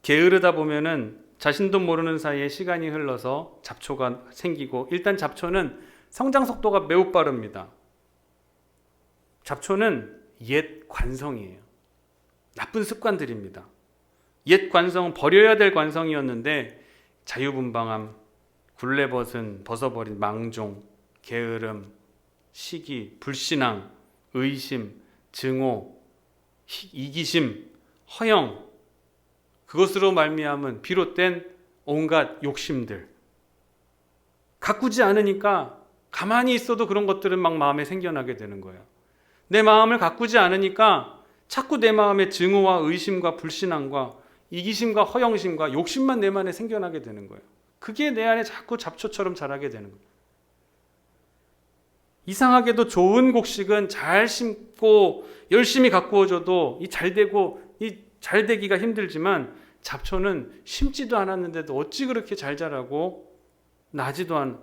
게으르다 보면은 자신도 모르는 사이에 시간이 흘러서 잡초가 생기고, 일단 잡초는 성장 속도가 매우 빠릅니다. 잡초는 옛 관성이에요. 나쁜 습관들입니다. 옛 관성은 버려야 될 관성이었는데 자유분방함, 굴레벗은 벗어버린 망종, 게으름, 시기, 불신앙, 의심, 증오, 이기심, 허영, 그것으로 말미암은 비롯된 온갖 욕심들, 가꾸지 않으니까 가만히 있어도 그런 것들은 막 마음에 생겨나게 되는 거예요. 내 마음을 가꾸지 않으니까 자꾸 내 마음에 증오와 의심과 불신앙과 이기심과 허영심과 욕심만 내 안에 생겨나게 되는 거예요. 그게 내 안에 자꾸 잡초처럼 자라게 되는 거예요. 이상하게도 좋은 곡식은 잘 심고 열심히 가꾸어줘도 이 잘되고 이 잘되기가 힘들지만, 잡초는 심지도 않았는데도 어찌 그렇게 잘 자라고 나지도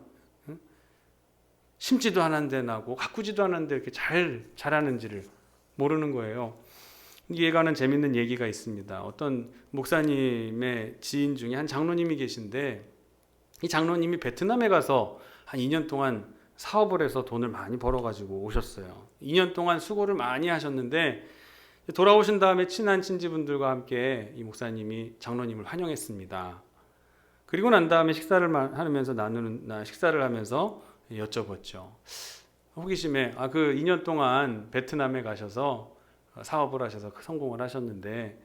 심지도 않았는데 나고 가꾸지도 않았는데 이렇게 잘 자라는지를 모르는 거예요. 이해 가는 재밌는 얘기가 있습니다. 어떤 목사님의 지인 중에 한 장로님이 계신데, 이 장로님이 베트남에 가서 한 2년 동안 사업을 해서 돈을 많이 벌어가지고 오셨어요. 2년 동안 수고를 많이 하셨는데 돌아오신 다음에 친한 친지분들과 함께 이 목사님이 장로님을 환영했습니다. 그리고 난 다음에 식사를 하면서 여쭤봤죠. 호기심에 그 2년 동안 베트남에 가셔서 사업을 하셔서 성공을 하셨는데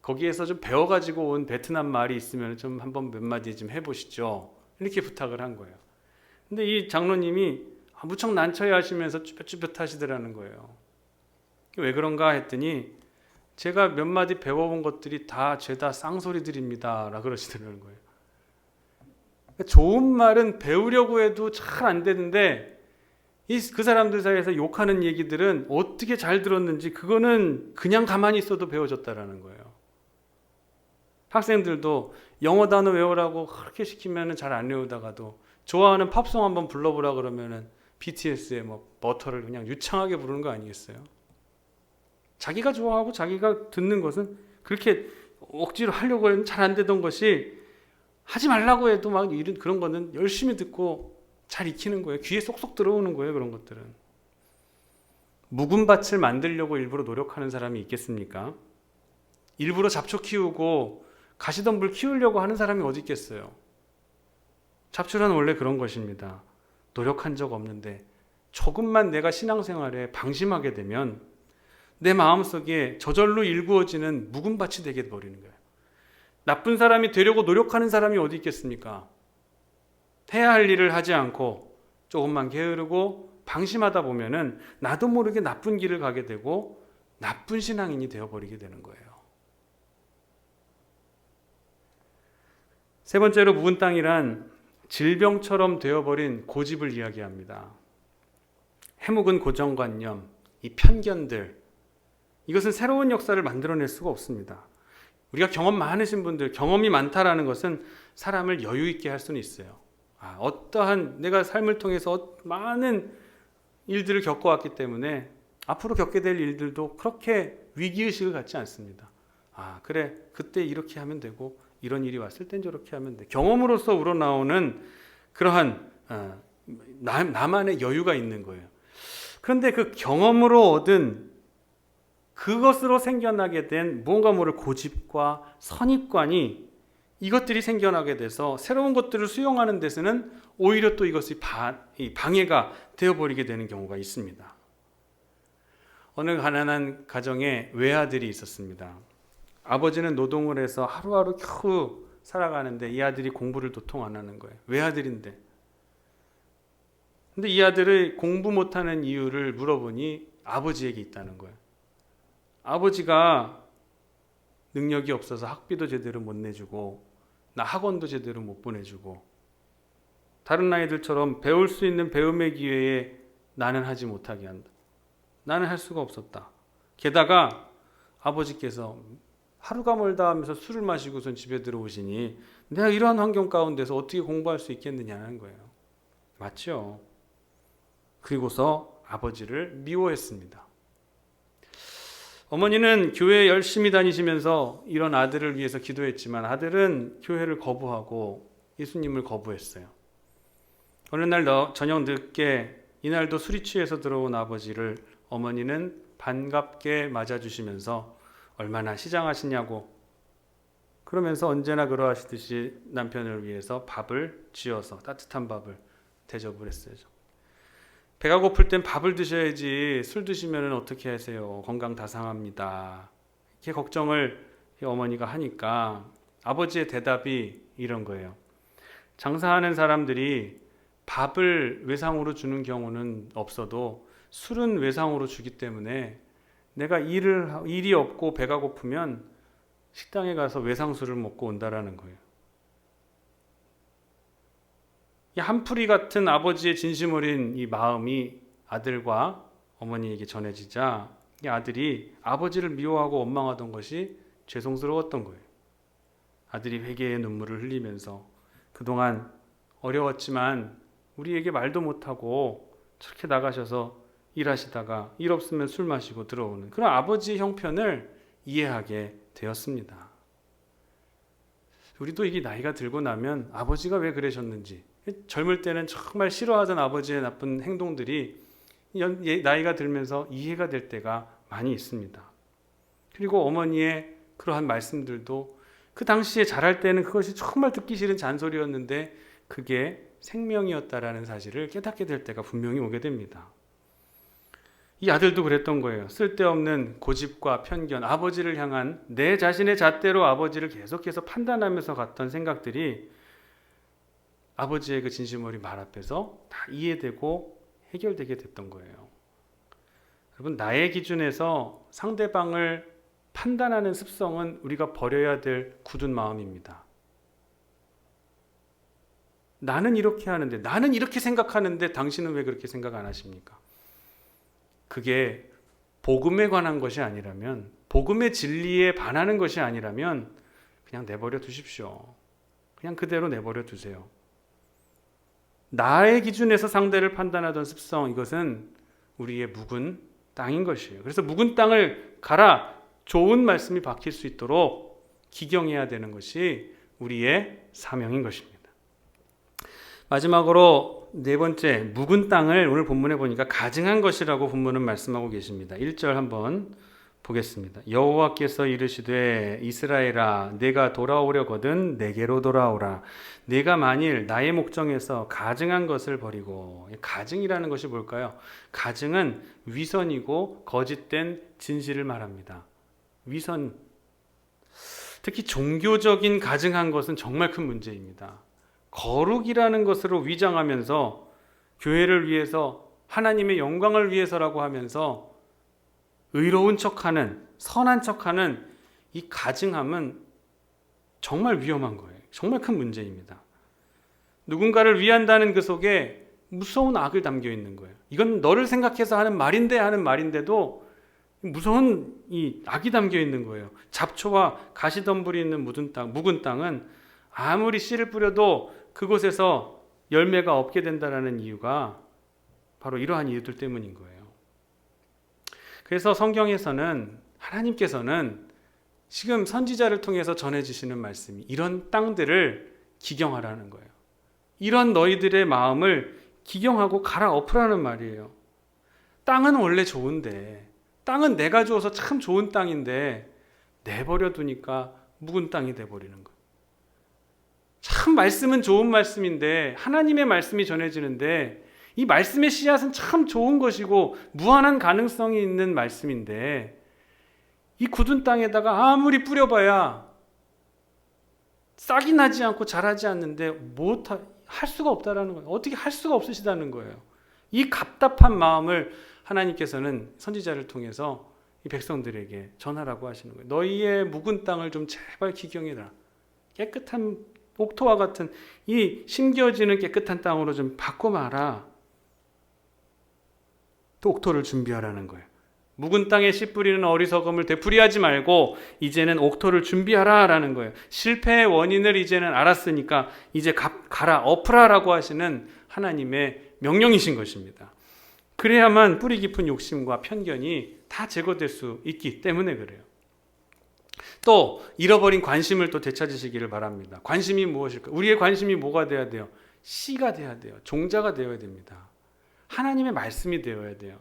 거기에서 좀 배워가지고 온 베트남 말이 있으면 좀 한번 몇 마디 좀 해보시죠. 이렇게 부탁을 한 거예요. 근데 이 장로님이 무척 난처해 하시면서 쭈뼛쭈뼛 하시더라는 거예요. 왜 그런가 했더니 제가 몇 마디 배워본 것들이 다 죄다 쌍소리들입니다 라 그러시더라는 거예요. 좋은 말은 배우려고 해도 잘 안 되는데 그 사람들 사이에서 욕하는 얘기들은 어떻게 잘 들었는지 그거는 그냥 가만히 있어도 배워졌다라는 거예요. 학생들도 영어 단어 외우라고 그렇게 시키면 잘 안 외우다가도 좋아하는 팝송 한번 불러보라 그러면은 BTS의 버터를 그냥 유창하게 부르는 거 아니겠어요? 자기가 좋아하고 자기가 듣는 것은 그렇게 억지로 하려고 해도 잘 안 되던 것이 하지 말라고 해도 그런 거는 열심히 듣고 잘 익히는 거예요. 귀에 쏙쏙 들어오는 거예요. 그런 것들은. 묵은 밭을 만들려고 일부러 노력하는 사람이 있겠습니까? 일부러 잡초 키우고 가시덤불 키우려고 하는 사람이 어디 있겠어요? 잡초란 원래 그런 것입니다. 노력한 적 없는데 조금만 내가 신앙생활에 방심하게 되면 내 마음속에 저절로 일구어지는 묵은 밭이 되게 버리는 거예요. 나쁜 사람이 되려고 노력하는 사람이 어디 있겠습니까? 해야 할 일을 하지 않고 조금만 게으르고 방심하다 보면은 나도 모르게 나쁜 길을 가게 되고 나쁜 신앙인이 되어버리게 되는 거예요. 세 번째로 묵은 땅이란 질병처럼 되어버린 고집을 이야기합니다. 해묵은 고정관념, 이 편견들, 이것은 새로운 역사를 만들어낼 수가 없습니다. 우리가 경험 많으신 분들, 경험이 많다라는 것은 사람을 여유 있게 할 수는 있어요. 어떠한 내가 삶을 통해서 많은 일들을 겪어왔기 때문에 앞으로 겪게 될 일들도 그렇게 위기의식을 갖지 않습니다. 그래, 그때 이렇게 하면 되고 이런 일이 왔을 땐 저렇게 하면 돼. 경험으로서 우러나오는 그러한 나만의 여유가 있는 거예요. 그런데 그 경험으로 얻은 그것으로 생겨나게 된 무언가 모를 고집과 선입관이 이것들이 생겨나게 돼서 새로운 것들을 수용하는 데서는 오히려 또 이것이 방해가 되어버리게 되는 경우가 있습니다. 어느 가난한 가정에 외아들이 있었습니다. 아버지는 노동을 해서 하루하루 겨우 살아가는데 이 아들이 공부를 도통 안 하는 거예요. 외아들인데. 근데 이 아들이 공부 못하는 이유를 물어보니 아버지에게 있다는 거예요. 아버지가 능력이 없어서 학비도 제대로 못 내주고 나 학원도 제대로 못 보내주고 다른 아이들처럼 배울 수 있는 배움의 기회에 나는 하지 못하게 한다. 나는 할 수가 없었다. 게다가 아버지께서 하루가 멀다 하면서 술을 마시고선 집에 들어오시니 내가 이러한 환경 가운데서 어떻게 공부할 수 있겠느냐는 거예요. 맞죠? 그리고서 아버지를 미워했습니다. 어머니는 교회에 열심히 다니시면서 이런 아들을 위해서 기도했지만 아들은 교회를 거부하고 예수님을 거부했어요. 어느 날 저녁 늦게 이날도 술이 취해서 들어온 아버지를 어머니는 반갑게 맞아주시면서 얼마나 시장하시냐고 그러면서 언제나 그러하시듯이 남편을 위해서 밥을 지어서 따뜻한 밥을 대접을 했어요. 배가 고플 땐 밥을 드셔야지 술 드시면 어떻게 하세요? 건강 다 상합니다. 이렇게 걱정을 어머니가 하니까 아버지의 대답이 이런 거예요. 장사하는 사람들이 밥을 외상으로 주는 경우는 없어도 술은 외상으로 주기 때문에 내가 일이 없고 배가 고프면 식당에 가서 외상술을 먹고 온다라는 거예요. 이 한풀이 같은 아버지의 진심 어린 이 마음이 아들과 어머니에게 전해지자 이 아들이 아버지를 미워하고 원망하던 것이 죄송스러웠던 거예요. 아들이 회개의 눈물을 흘리면서 그동안 어려웠지만 우리에게 말도 못하고 저렇게 나가셔서 일하시다가 일 없으면 술 마시고 들어오는 그런 아버지의 형편을 이해하게 되었습니다. 우리도 이게 나이가 들고 나면 아버지가 왜 그러셨는지, 젊을 때는 정말 싫어하던 아버지의 나쁜 행동들이 나이가 들면서 이해가 될 때가 많이 있습니다. 그리고 어머니의 그러한 말씀들도 그 당시에 자랄 때는 그것이 정말 듣기 싫은 잔소리였는데 그게 생명이었다라는 사실을 깨닫게 될 때가 분명히 오게 됩니다. 이 아들도 그랬던 거예요. 쓸데없는 고집과 편견, 아버지를 향한 내 자신의 잣대로 아버지를 계속해서 판단하면서 갔던 생각들이 아버지의 그 진심 어린 말 앞에서 다 이해되고 해결되게 됐던 거예요. 여러분, 나의 기준에서 상대방을 판단하는 습성은 우리가 버려야 될 굳은 마음입니다. 나는 이렇게 하는데, 나는 이렇게 생각하는데 당신은 왜 그렇게 생각 안 하십니까? 그게 복음에 관한 것이 아니라면, 복음의 진리에 반하는 것이 아니라면 그냥 내버려 두십시오. 그냥 그대로 내버려 두세요. 나의 기준에서 상대를 판단하던 습성, 이것은 우리의 묵은 땅인 것이에요. 그래서 묵은 땅을 가라, 좋은 말씀이 박힐 수 있도록 기경해야 되는 것이 우리의 사명인 것입니다. 마지막으로 네 번째, 묵은 땅을 오늘 본문에 보니까 가증한 것이라고 본문은 말씀하고 계십니다. 1절 한번 보겠습니다. 여호와께서 이르시되 이스라엘아 내가 돌아오려거든 내게로 돌아오라. 내가 만일 나의 목정에서 가증한 것을 버리고, 가증이라는 것이 뭘까요? 가증은 위선이고 거짓된 진실을 말합니다. 위선, 특히 종교적인 가증한 것은 정말 큰 문제입니다. 거룩이라는 것으로 위장하면서 교회를 위해서, 하나님의 영광을 위해서라고 하면서 의로운 척하는, 선한 척하는 이 가증함은 정말 위험한 거예요. 정말 큰 문제입니다. 누군가를 위한다는 그 속에 무서운 악을 담겨 있는 거예요. 이건 너를 생각해서 하는 말인데도 무서운 이 악이 담겨 있는 거예요. 잡초와 가시덤불이 있는 묵은 땅은 아무리 씨를 뿌려도 그곳에서 열매가 없게 된다는 이유가 바로 이러한 이유들 때문인 거예요. 그래서 성경에서는, 하나님께서는 지금 선지자를 통해서 전해주시는 말씀이 이런 땅들을 기경하라는 거예요. 이런 너희들의 마음을 기경하고 갈아엎으라는 말이에요. 땅은 원래 좋은데, 땅은 내가 주어서 참 좋은 땅인데 내버려 두니까 묵은 땅이 돼버리는 거예요. 참 말씀은 좋은 말씀인데, 하나님의 말씀이 전해지는데 이 말씀의 씨앗은 참 좋은 것이고 무한한 가능성이 있는 말씀인데 이 굳은 땅에다가 아무리 뿌려봐야 싹이 나지 않고 자라지 않는데 할 수가 없다라는 거예요. 어떻게 할 수가 없으시다는 거예요. 이 답답한 마음을 하나님께서는 선지자를 통해서 이 백성들에게 전하라고 하시는 거예요. 너희의 묵은 땅을 좀 제발 기경해라. 깨끗한 옥토와 같은 이 심겨지는 깨끗한 땅으로 좀 바꿔마라. 또 옥토를 준비하라는 거예요. 묵은 땅에 씨 뿌리는 어리석음을 되풀이하지 말고 이제는 옥토를 준비하라라는 거예요. 실패의 원인을 이제는 알았으니까 이제 가라, 엎으라라고 하시는 하나님의 명령이신 것입니다. 그래야만 뿌리 깊은 욕심과 편견이 다 제거될 수 있기 때문에 그래요. 또 잃어버린 관심을 또 되찾으시기를 바랍니다. 관심이 무엇일까? 우리의 관심이 뭐가 돼야 돼요? 씨가 돼야 돼요. 종자가 되어야 됩니다. 하나님의 말씀이 되어야 돼요.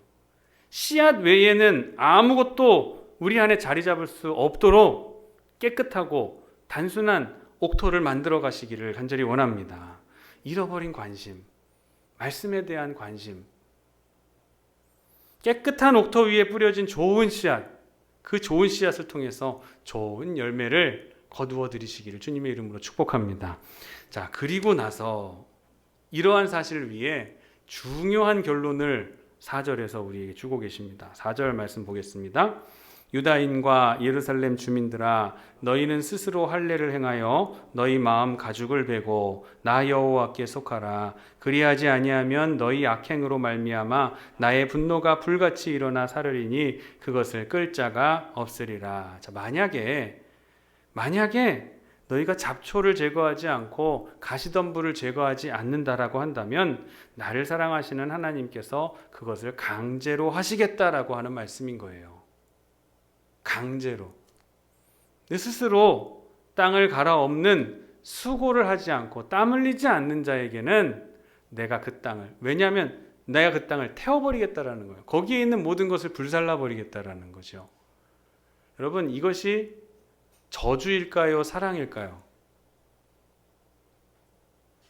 씨앗 외에는 아무것도 우리 안에 자리 잡을 수 없도록 깨끗하고 단순한 옥토를 만들어 가시기를 간절히 원합니다. 잃어버린 관심, 말씀에 대한 관심, 깨끗한 옥토 위에 뿌려진 좋은 씨앗, 그 좋은 씨앗을 통해서 좋은 열매를 거두어 드리시기를 주님의 이름으로 축복합니다. 그리고 나서 이러한 사실을 위해 중요한 결론을 4절에서 우리에게 주고 계십니다. 4절 말씀 보겠습니다. 유다인과 예루살렘 주민들아 너희는 스스로 할례를 행하여 너희 마음 가죽을 베고 나 여호와께 속하라. 그리하지 아니하면 너희 악행으로 말미암아 나의 분노가 불같이 일어나 사르리니 그것을 끌 자가 없으리라. 자, 만약에 너희가 잡초를 제거하지 않고 가시덤불을 제거하지 않는다라고 한다면 나를 사랑하시는 하나님께서 그것을 강제로 하시겠다라고 하는 말씀인 거예요. 강제로. 스스로 땅을 갈아엎는 수고를 하지 않고 땀 흘리지 않는 자에게는 내가 그 땅을, 왜냐하면 내가 그 땅을 태워버리겠다라는 거예요. 거기에 있는 모든 것을 불살라버리겠다라는 거죠. 여러분, 이것이 저주일까요? 사랑일까요?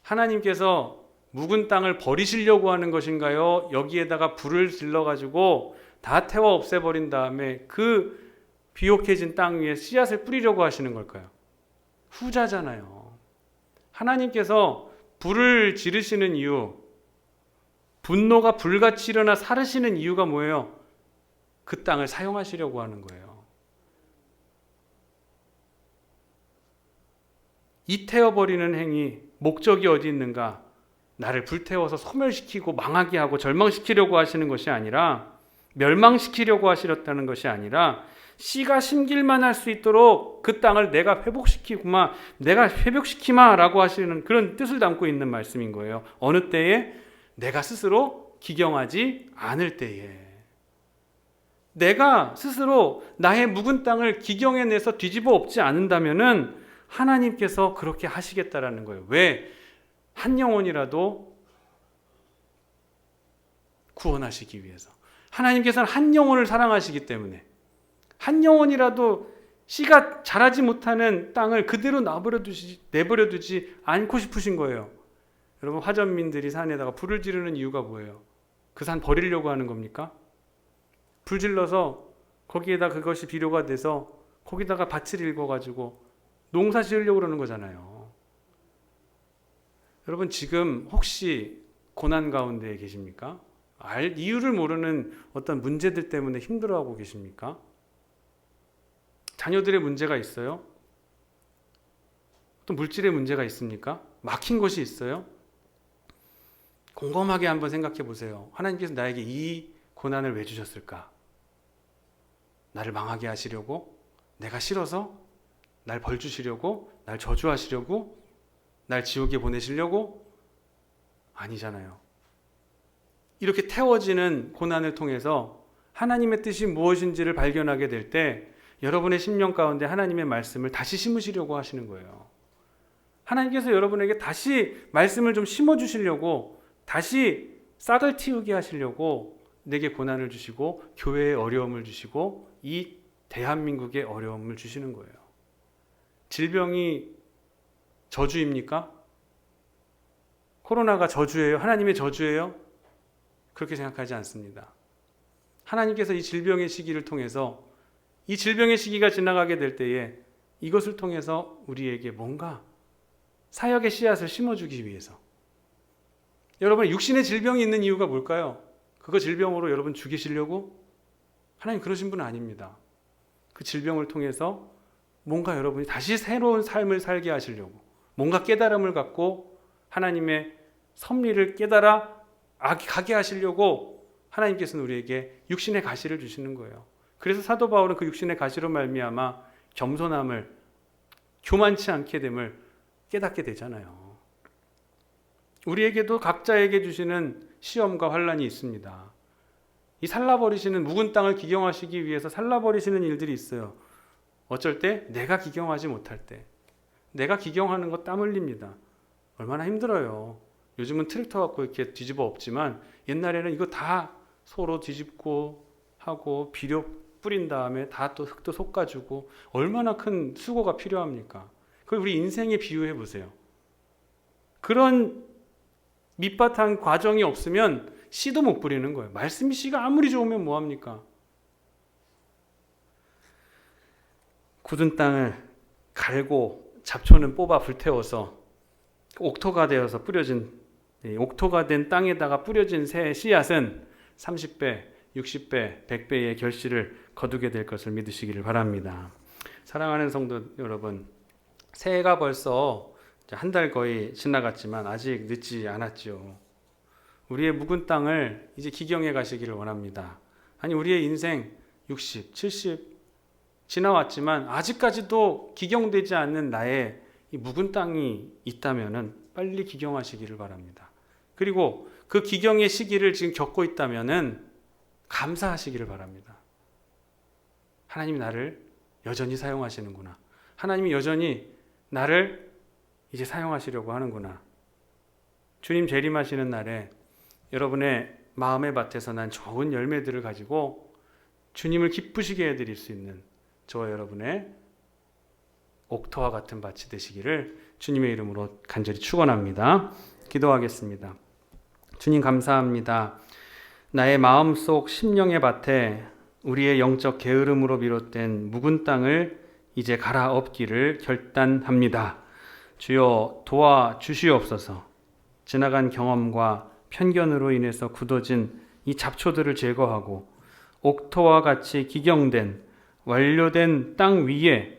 하나님께서 묵은 땅을 버리시려고 하는 것인가요? 여기에다가 불을 질러가지고 다 태워 없애버린 다음에 그 비옥해진 땅 위에 씨앗을 뿌리려고 하시는 걸까요? 후자잖아요. 하나님께서 불을 지르시는 이유, 분노가 불같이 일어나 사르시는 이유가 뭐예요? 그 땅을 사용하시려고 하는 거예요. 이 태워버리는 행위, 목적이 어디 있는가? 나를 불태워서 소멸시키고 망하게 하고 절망시키려고 하시는 것이 아니라, 멸망시키려고 하시렸다는 것이 아니라, 씨가 심길만 할 수 있도록 그 땅을 내가 회복시키구마, 내가 회복시키마라고 하시는 그런 뜻을 담고 있는 말씀인 거예요. 어느 때에? 내가 스스로 기경하지 않을 때에. 내가 스스로 나의 묵은 땅을 기경해내서 뒤집어 엎지 않는다면은 하나님께서 그렇게 하시겠다라는 거예요. 왜? 한 영혼이라도 구원하시기 위해서. 하나님께서는 한 영혼을 사랑하시기 때문에 한 영혼이라도 씨가 자라지 못하는 땅을 그대로 내버려 두지 않고 싶으신 거예요. 여러분, 화전민들이 산에다가 불을 지르는 이유가 뭐예요? 그 산 버리려고 하는 겁니까? 불 질러서 거기에다 그것이 비료가 돼서 거기다가 밭을 읽어가지고 농사 지으려고 그러는 거잖아요. 여러분, 지금 혹시 고난 가운데 계십니까? 이유를 모르는 어떤 문제들 때문에 힘들어하고 계십니까? 자녀들의 문제가 있어요? 또 물질의 문제가 있습니까? 막힌 것이 있어요? 곰곰하게 한번 생각해 보세요. 하나님께서 나에게 이 고난을 왜 주셨을까? 나를 망하게 하시려고? 내가 싫어서? 날 벌 주시려고? 날 저주하시려고? 날 지옥에 보내시려고? 아니잖아요. 이렇게 태워지는 고난을 통해서 하나님의 뜻이 무엇인지를 발견하게 될 때 여러분의 심령 가운데 하나님의 말씀을 다시 심으시려고 하시는 거예요. 하나님께서 여러분에게 다시 말씀을 좀 심어주시려고, 다시 싹을 틔우게 하시려고 내게 고난을 주시고 교회에 어려움을 주시고 이 대한민국에 어려움을 주시는 거예요. 질병이 저주입니까? 코로나가 저주예요? 하나님의 저주예요? 그렇게 생각하지 않습니다. 하나님께서 이 질병의 시기를 통해서, 이 질병의 시기가 지나가게 될 때에 이것을 통해서 우리에게 뭔가 사역의 씨앗을 심어주기 위해서. 여러분, 육신의 질병이 있는 이유가 뭘까요? 그거 질병으로 여러분 죽이시려고? 하나님 그러신 분은 아닙니다. 그 질병을 통해서 뭔가 여러분이 다시 새로운 삶을 살게 하시려고, 뭔가 깨달음을 갖고 하나님의 섭리를 깨달아 가게 하시려고 하나님께서는 우리에게 육신의 가시를 주시는 거예요. 그래서 사도 바울은 그 육신의 가시로 말미암아 겸손함을, 교만치 않게 됨을 깨닫게 되잖아요. 우리에게도 각자에게 주시는 시험과 환난이 있습니다. 이 살라버리시는, 묵은 땅을 기경하시기 위해서 살라버리시는 일들이 있어요. 어쩔 때 내가 기경하지 못할 때, 내가 기경하는 거 땀 흘립니다. 얼마나 힘들어요. 요즘은 트랙터 갖고 이렇게 뒤집어 엎지만 옛날에는 이거 다 서로 뒤집고 하고 비료 뿌린 다음에 다 또 흙도 솎아주고 얼마나 큰 수고가 필요합니까? 그걸 우리 인생에 비유해 보세요. 그런 밑바탕 과정이 없으면 씨도 못 뿌리는 거예요. 말씀이 씨가 아무리 좋으면 뭐합니까? 굳은 땅을 갈고 잡초는 뽑아 불태워서 옥토가 되어서 뿌려진, 옥토가 된 땅에다가 뿌려진 새 씨앗은 30배, 60배, 100배의 결실을 거두게 될 것을 믿으시기를 바랍니다. 사랑하는 성도 여러분, 새해가 벌써 한 달 거의 지나갔지만 아직 늦지 않았죠. 우리의 묵은 땅을 이제 기경해 가시기를 원합니다. 아니, 우리의 인생 60, 70 지나왔지만 아직까지도 기경되지 않는 나의 이 묵은 땅이 있다면은 빨리 기경하시기를 바랍니다. 그리고 그 기경의 시기를 지금 겪고 있다면은 감사하시기를 바랍니다. 하나님이 나를 여전히 사용하시는구나. 하나님이 여전히 나를 이제 사용하시려고 하는구나. 주님 재림하시는 날에 여러분의 마음의 밭에서 난 좋은 열매들을 가지고 주님을 기쁘시게 해드릴 수 있는 저와 여러분의 옥토와 같은 밭이 되시기를 주님의 이름으로 간절히 축원합니다. 기도하겠습니다. 주님 감사합니다. 나의 마음속 심령의 밭에 우리의 영적 게으름으로 비롯된 묵은 땅을 이제 갈아엎기를 결단합니다. 주여 도와주시옵소서. 지나간 경험과 편견으로 인해서 굳어진 이 잡초들을 제거하고 옥토와 같이 기경된 완료된 땅 위에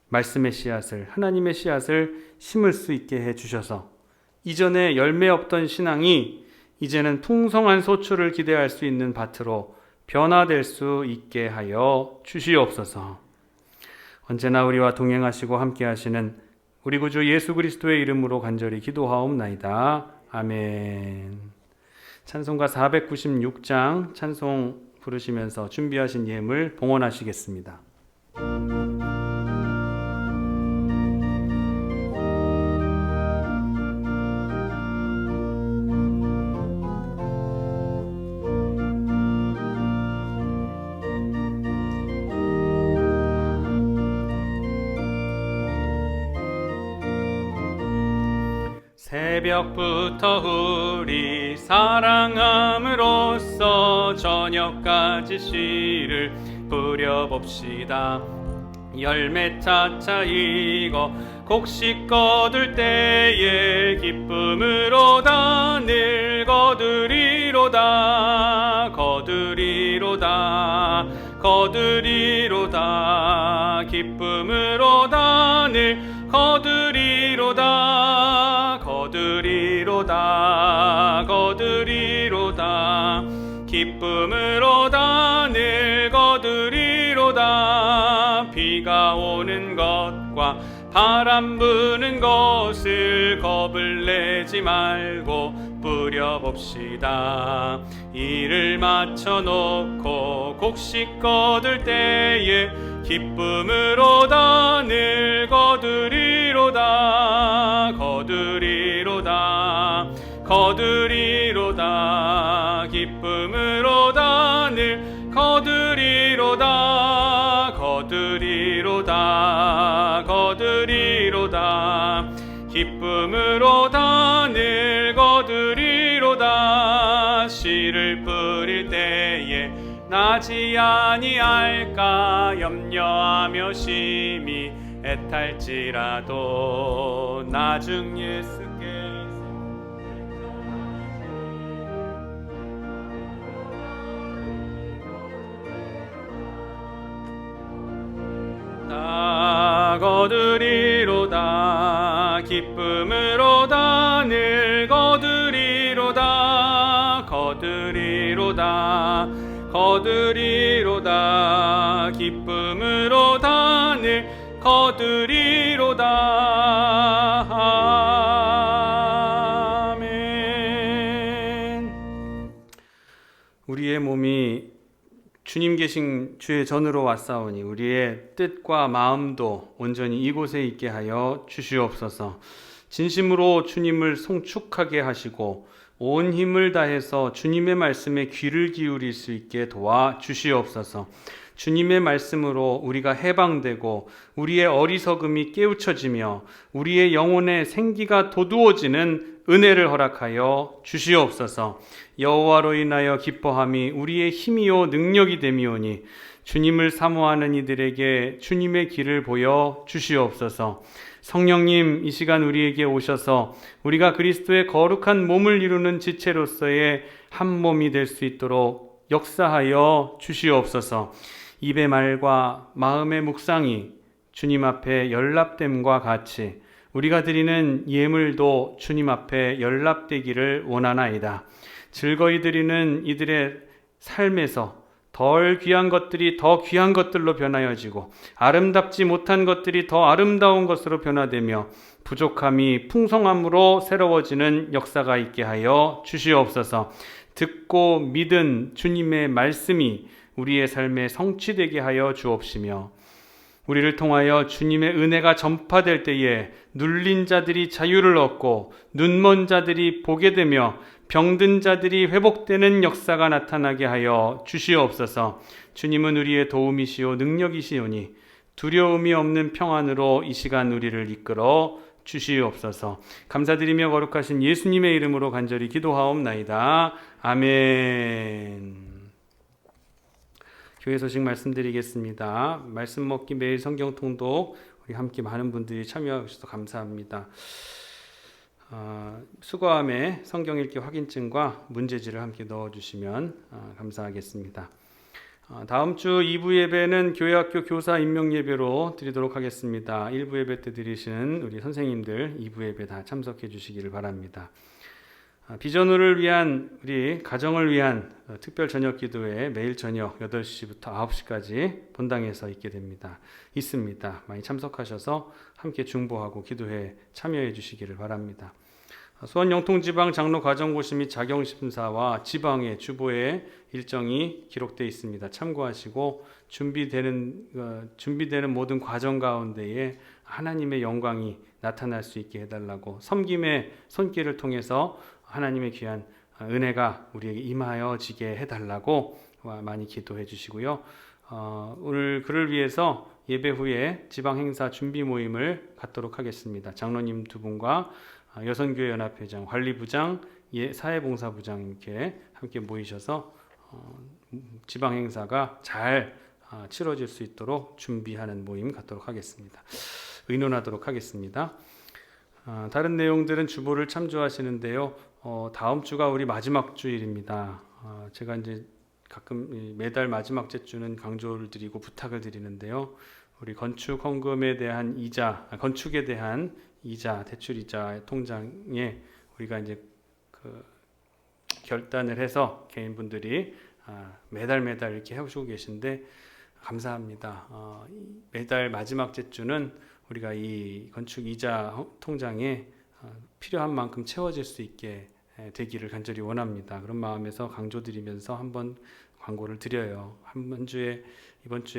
말씀의 씨앗을, 하나님의 씨앗을 심을 수 있게 해주셔서 이전에 열매 없던 신앙이 이제는 풍성한 소출을 기대할 수 있는 밭으로 변화될 수 있게 하여 주시옵소서. 언제나 우리와 동행하시고 함께 하시는 우리 구주 예수 그리스도의 이름으로 간절히 기도하옵나이다. 아멘. 찬송가 496장 찬송 부르시면서 준비하신 예물 봉헌하시겠습니다. 새벽부터 우리 사랑함으로써 저녁까지 씨를 뿌려봅시다. 열매 차차 익어 곡식 거둘 때에 기쁨으로 다 늘 거두리로다. 거두리로다. 거두리로다. 기쁨으로 다 늘 거두리로다. 거두리로다. 거두리로다. 기쁨으로 다 늘 거두리로다. 비가 오는 것과 바람 부는 것을 겁을 내지 말고 뿌려봅시다. 이를 맞춰놓고 곡식 거둘 때에 기쁨으로 다 늘 거두리로다. 거두리로다. 거두리로다. 기쁨으로 다 늘 거두리로다. 거두리로다. 거두리로다. 기쁨으로 다 늘 거두리로다. 씨를 뿌릴 때에 나지 아니할까 염려하며 심히 애탈지라도 나중 예수께서 다 거두리로다. 기쁨으로 다 늘 거두리로다. 거두리로다. 거두리로다. 기쁨으로 다 늘 거두리로다. 아멘. 우리의 몸이 주님 계신 주의 전으로 왔사오니 우리의 뜻과 마음도 온전히 이곳에 있게 하여 주시옵소서. 진심으로 주님을 송축하게 하시고 온 힘을 다해서 주님의 말씀에 귀를 기울일 수 있게 도와 주시옵소서. 주님의 말씀으로 우리가 해방되고 우리의 어리석음이 깨우쳐지며 우리의 영혼의 생기가 돋우어지는 은혜를 허락하여 주시옵소서. 여호와로 인하여 기뻐함이 우리의 힘이요 능력이 됨이오니 주님을 사모하는 이들에게 주님의 길을 보여 주시옵소서. 성령님, 이 시간 우리에게 오셔서 우리가 그리스도의 거룩한 몸을 이루는 지체로서의 한 몸이 될 수 있도록 역사하여 주시옵소서. 입의 말과 마음의 묵상이 주님 앞에 연락됨과 같이 우리가 드리는 예물도 주님 앞에 연락되기를 원하나이다. 즐거이 드리는 이들의 삶에서 덜 귀한 것들이 더 귀한 것들로 변하여지고 아름답지 못한 것들이 더 아름다운 것으로 변화되며 부족함이 풍성함으로 새로워지는 역사가 있게 하여 주시옵소서. 듣고 믿은 주님의 말씀이 우리의 삶에 성취되게 하여 주옵시며 우리를 통하여 주님의 은혜가 전파될 때에 눌린 자들이 자유를 얻고 눈먼 자들이 보게 되며 병든 자들이 회복되는 역사가 나타나게 하여 주시옵소서. 주님은 우리의 도움이시오 능력이시오니 두려움이 없는 평안으로 이 시간 우리를 이끌어 주시옵소서. 감사드리며 거룩하신 예수님의 이름으로 간절히 기도하옵나이다. 아멘. 교회 소식 말씀드리겠습니다. 말씀 먹기 매일 성경 통독 우리 함께 많은 분들이 참여해 주셔서 감사합니다. 수거함에 성경 읽기 확인증과 문제지를 함께 넣어주시면 감사하겠습니다. 다음 주 2부 예배는 교회학교 교사 임명 예배로 드리도록 하겠습니다. 1부 예배 때 드리시는 우리 선생님들 2부 예배 다 참석해 주시기를 바랍니다. 비전우를 위한 우리 가정을 위한 특별 저녁 기도회 매일 저녁 8시부터 9시까지 본당에서 있습니다. 많이 참석하셔서 함께 중보하고 기도회 참여해 주시기를 바랍니다. 수원 영통지방 장로 과정고시 및 자격심사와 지방의 주보에 일정이 기록되어 있습니다. 참고하시고 준비되는 모든 과정 가운데에 하나님의 영광이 나타날 수 있게 해달라고 섬김의 손길을 통해서 하나님의 귀한 은혜가 우리에게 임하여지게 해달라고 많이 기도해 주시고요. 오늘 그를 위해서 예배 후에 지방행사 준비 모임을 갖도록 하겠습니다. 장로님 두 분과 여선교회연합회장, 관리부장, 사회봉사부장 이렇게 함께 모이셔서 지방행사가 잘 치러질 수 있도록 준비하는 모임 갖도록 하겠습니다. 의논하도록 하겠습니다. 다른 내용들은 주보를 참조하시는데요. 다음 주가 우리 마지막 주일입니다. 제가 이제 가끔 매달 마지막 주는 강조를 드리고 부탁을 드리는데요. 우리 건축 헌금에 대한 건축에 대한 대출 이자 통장에 우리가 이제 결단을 해서 개인분들이 매달 이렇게 해오시고 계신데 감사합니다. 매달 마지막 주는 우리가 이 건축 이자 통장에 필요한 만큼 채워질 수 있게 되기를 간절히 원합니다. 그런 마음에서 강조드리면서 한번 광고를 드려요. 이번 주에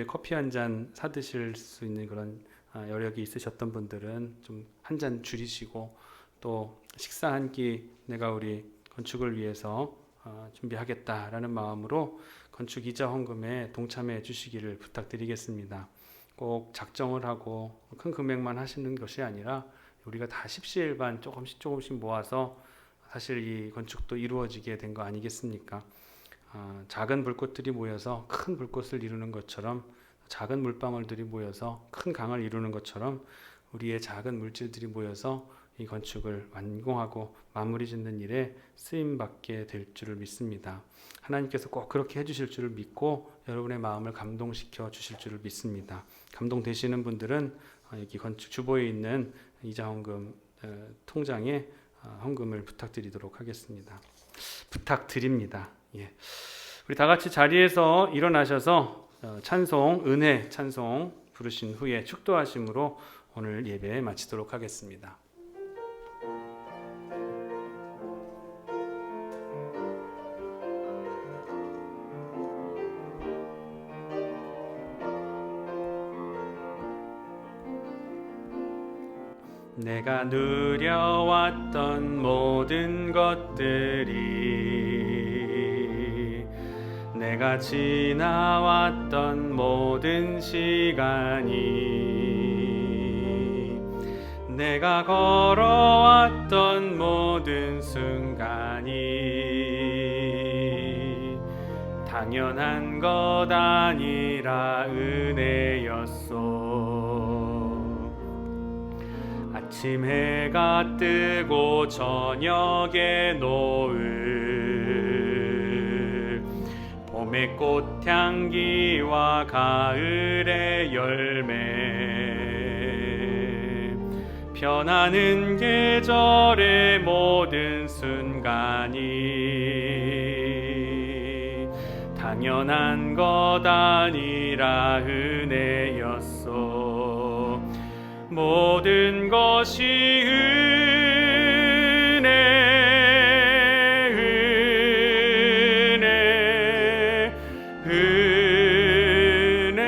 커피 한 잔 사드실 수 있는 그런 여력이 있으셨던 분들은 좀 한 잔 줄이시고 또 식사 한 끼 내가 우리 건축을 위해서 준비하겠다라는 마음으로 건축 이자 헌금에 동참해 주시기를 부탁드리겠습니다. 꼭 작정을 하고 큰 금액만 하시는 것이 아니라 우리가 다 십시일반 조금씩 모아서 사실 이 건축도 이루어지게 된 거 아니겠습니까? 작은 불꽃들이 모여서 큰 불꽃을 이루는 것처럼 작은 물방울들이 모여서 큰 강을 이루는 것처럼 우리의 작은 물질들이 모여서 이 건축을 완공하고 마무리 짓는 일에 쓰임받게 될 줄을 믿습니다. 하나님께서 꼭 그렇게 해주실 줄을 믿고 여러분의 마음을 감동시켜 주실 줄을 믿습니다. 감동되시는 분들은 여기 건축 주보에 있는 이자헌금 통장에 헌금을 부탁드리도록 하겠습니다. 부탁드립니다. 예. 우리 다 같이 자리에서 일어나셔서 은혜 찬송 부르신 후에 축도하심으로 오늘 예배 마치도록 하겠습니다. 내가 누려왔던 모든 것들이 내가 지나왔던 모든 시간이 내가 걸어왔던 모든 순간이 당연한 것 아니라 은혜였소. 아침 해가 뜨고 저녁에 노을, 봄의 꽃향기와 가을의 열매, 변하는 계절의 모든 순간이 당연한 것 아니라 은혜였소. 모든 것이 은혜, 은혜, 은혜,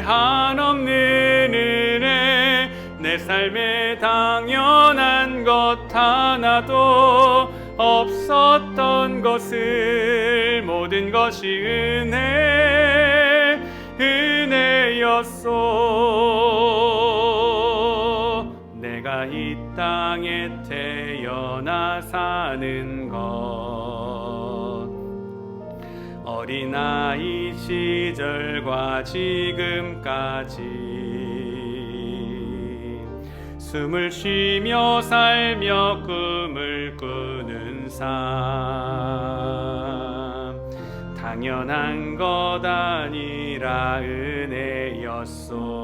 한없는 은혜. 내 삶에 당연한 것 하나도 없었던 것을 모든 것이 은혜, 은혜였소. 내가 이 땅에 태어나 사는 것, 어린아이 시절과 지금까지 숨을 쉬며 살며 꿈을 꾸는 삶, 당연한 것 아니라 은혜였소.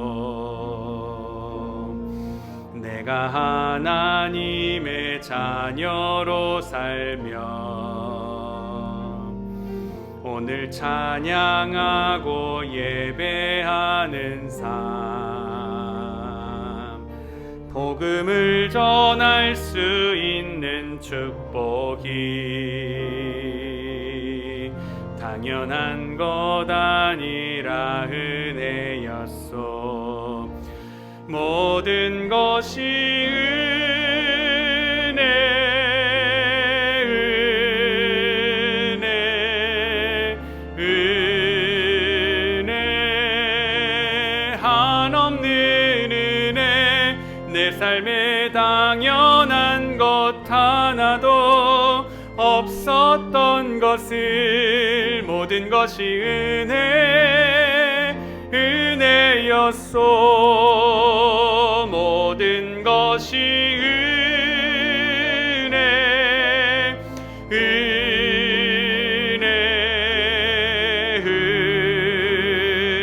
내가 하나님의 자녀로 살며 오늘 찬양하고 예배하는 삶, 복음을 전할 수 있는 축복이 당연한 것 아니라 은혜였소. 모든 것이 은혜, 은혜, 은혜, 한없는 은혜. 내 삶에 당연한 것 하나도 없었던 것을 모든 것이 은혜, 은혜였소. 모든 것이 은혜, 은혜,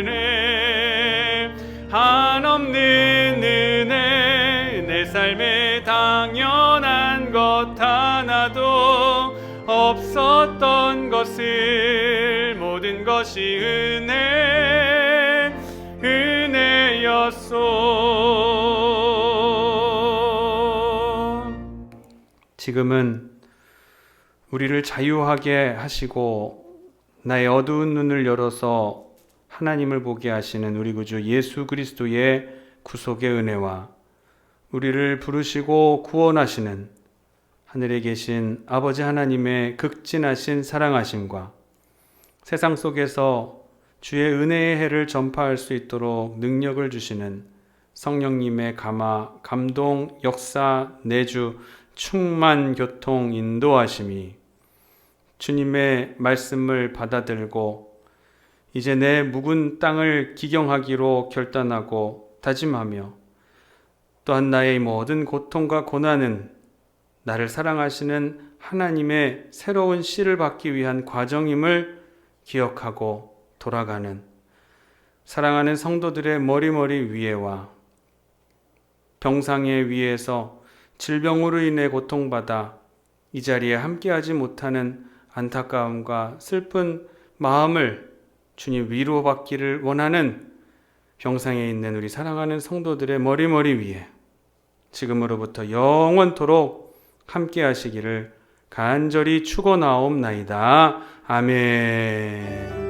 은혜, 한없는 은혜. 내 삶에 당연한 것 하나도 없었던 것을 모든 것이 은혜, 은혜였소. 지금은 우리를 자유하게 하시고 나의 어두운 눈을 열어서 하나님을 보게 하시는 우리 구주 예수 그리스도의 구속의 은혜와 우리를 부르시고 구원하시는 하늘에 계신 아버지 하나님의 극진하신 사랑하심과 세상 속에서 주의 은혜의 해를 전파할 수 있도록 능력을 주시는 성령님의 감화, 감동, 역사, 내주, 충만, 교통, 인도하심이 주님의 말씀을 받아들고 이제 내 묵은 땅을 기경하기로 결단하고 다짐하며 또한 나의 모든 고통과 고난은 나를 사랑하시는 하나님의 새로운 씨를 받기 위한 과정임을 기억하고 돌아가는 사랑하는 성도들의 머리머리 위에와 병상의 위에서 질병으로 인해 고통받아 이 자리에 함께하지 못하는 안타까움과 슬픈 마음을 주님 위로받기를 원하는 병상에 있는 우리 사랑하는 성도들의 머리머리 위에 지금으로부터 영원토록 함께 하시기를 간절히 축원하옵나이다. 아멘.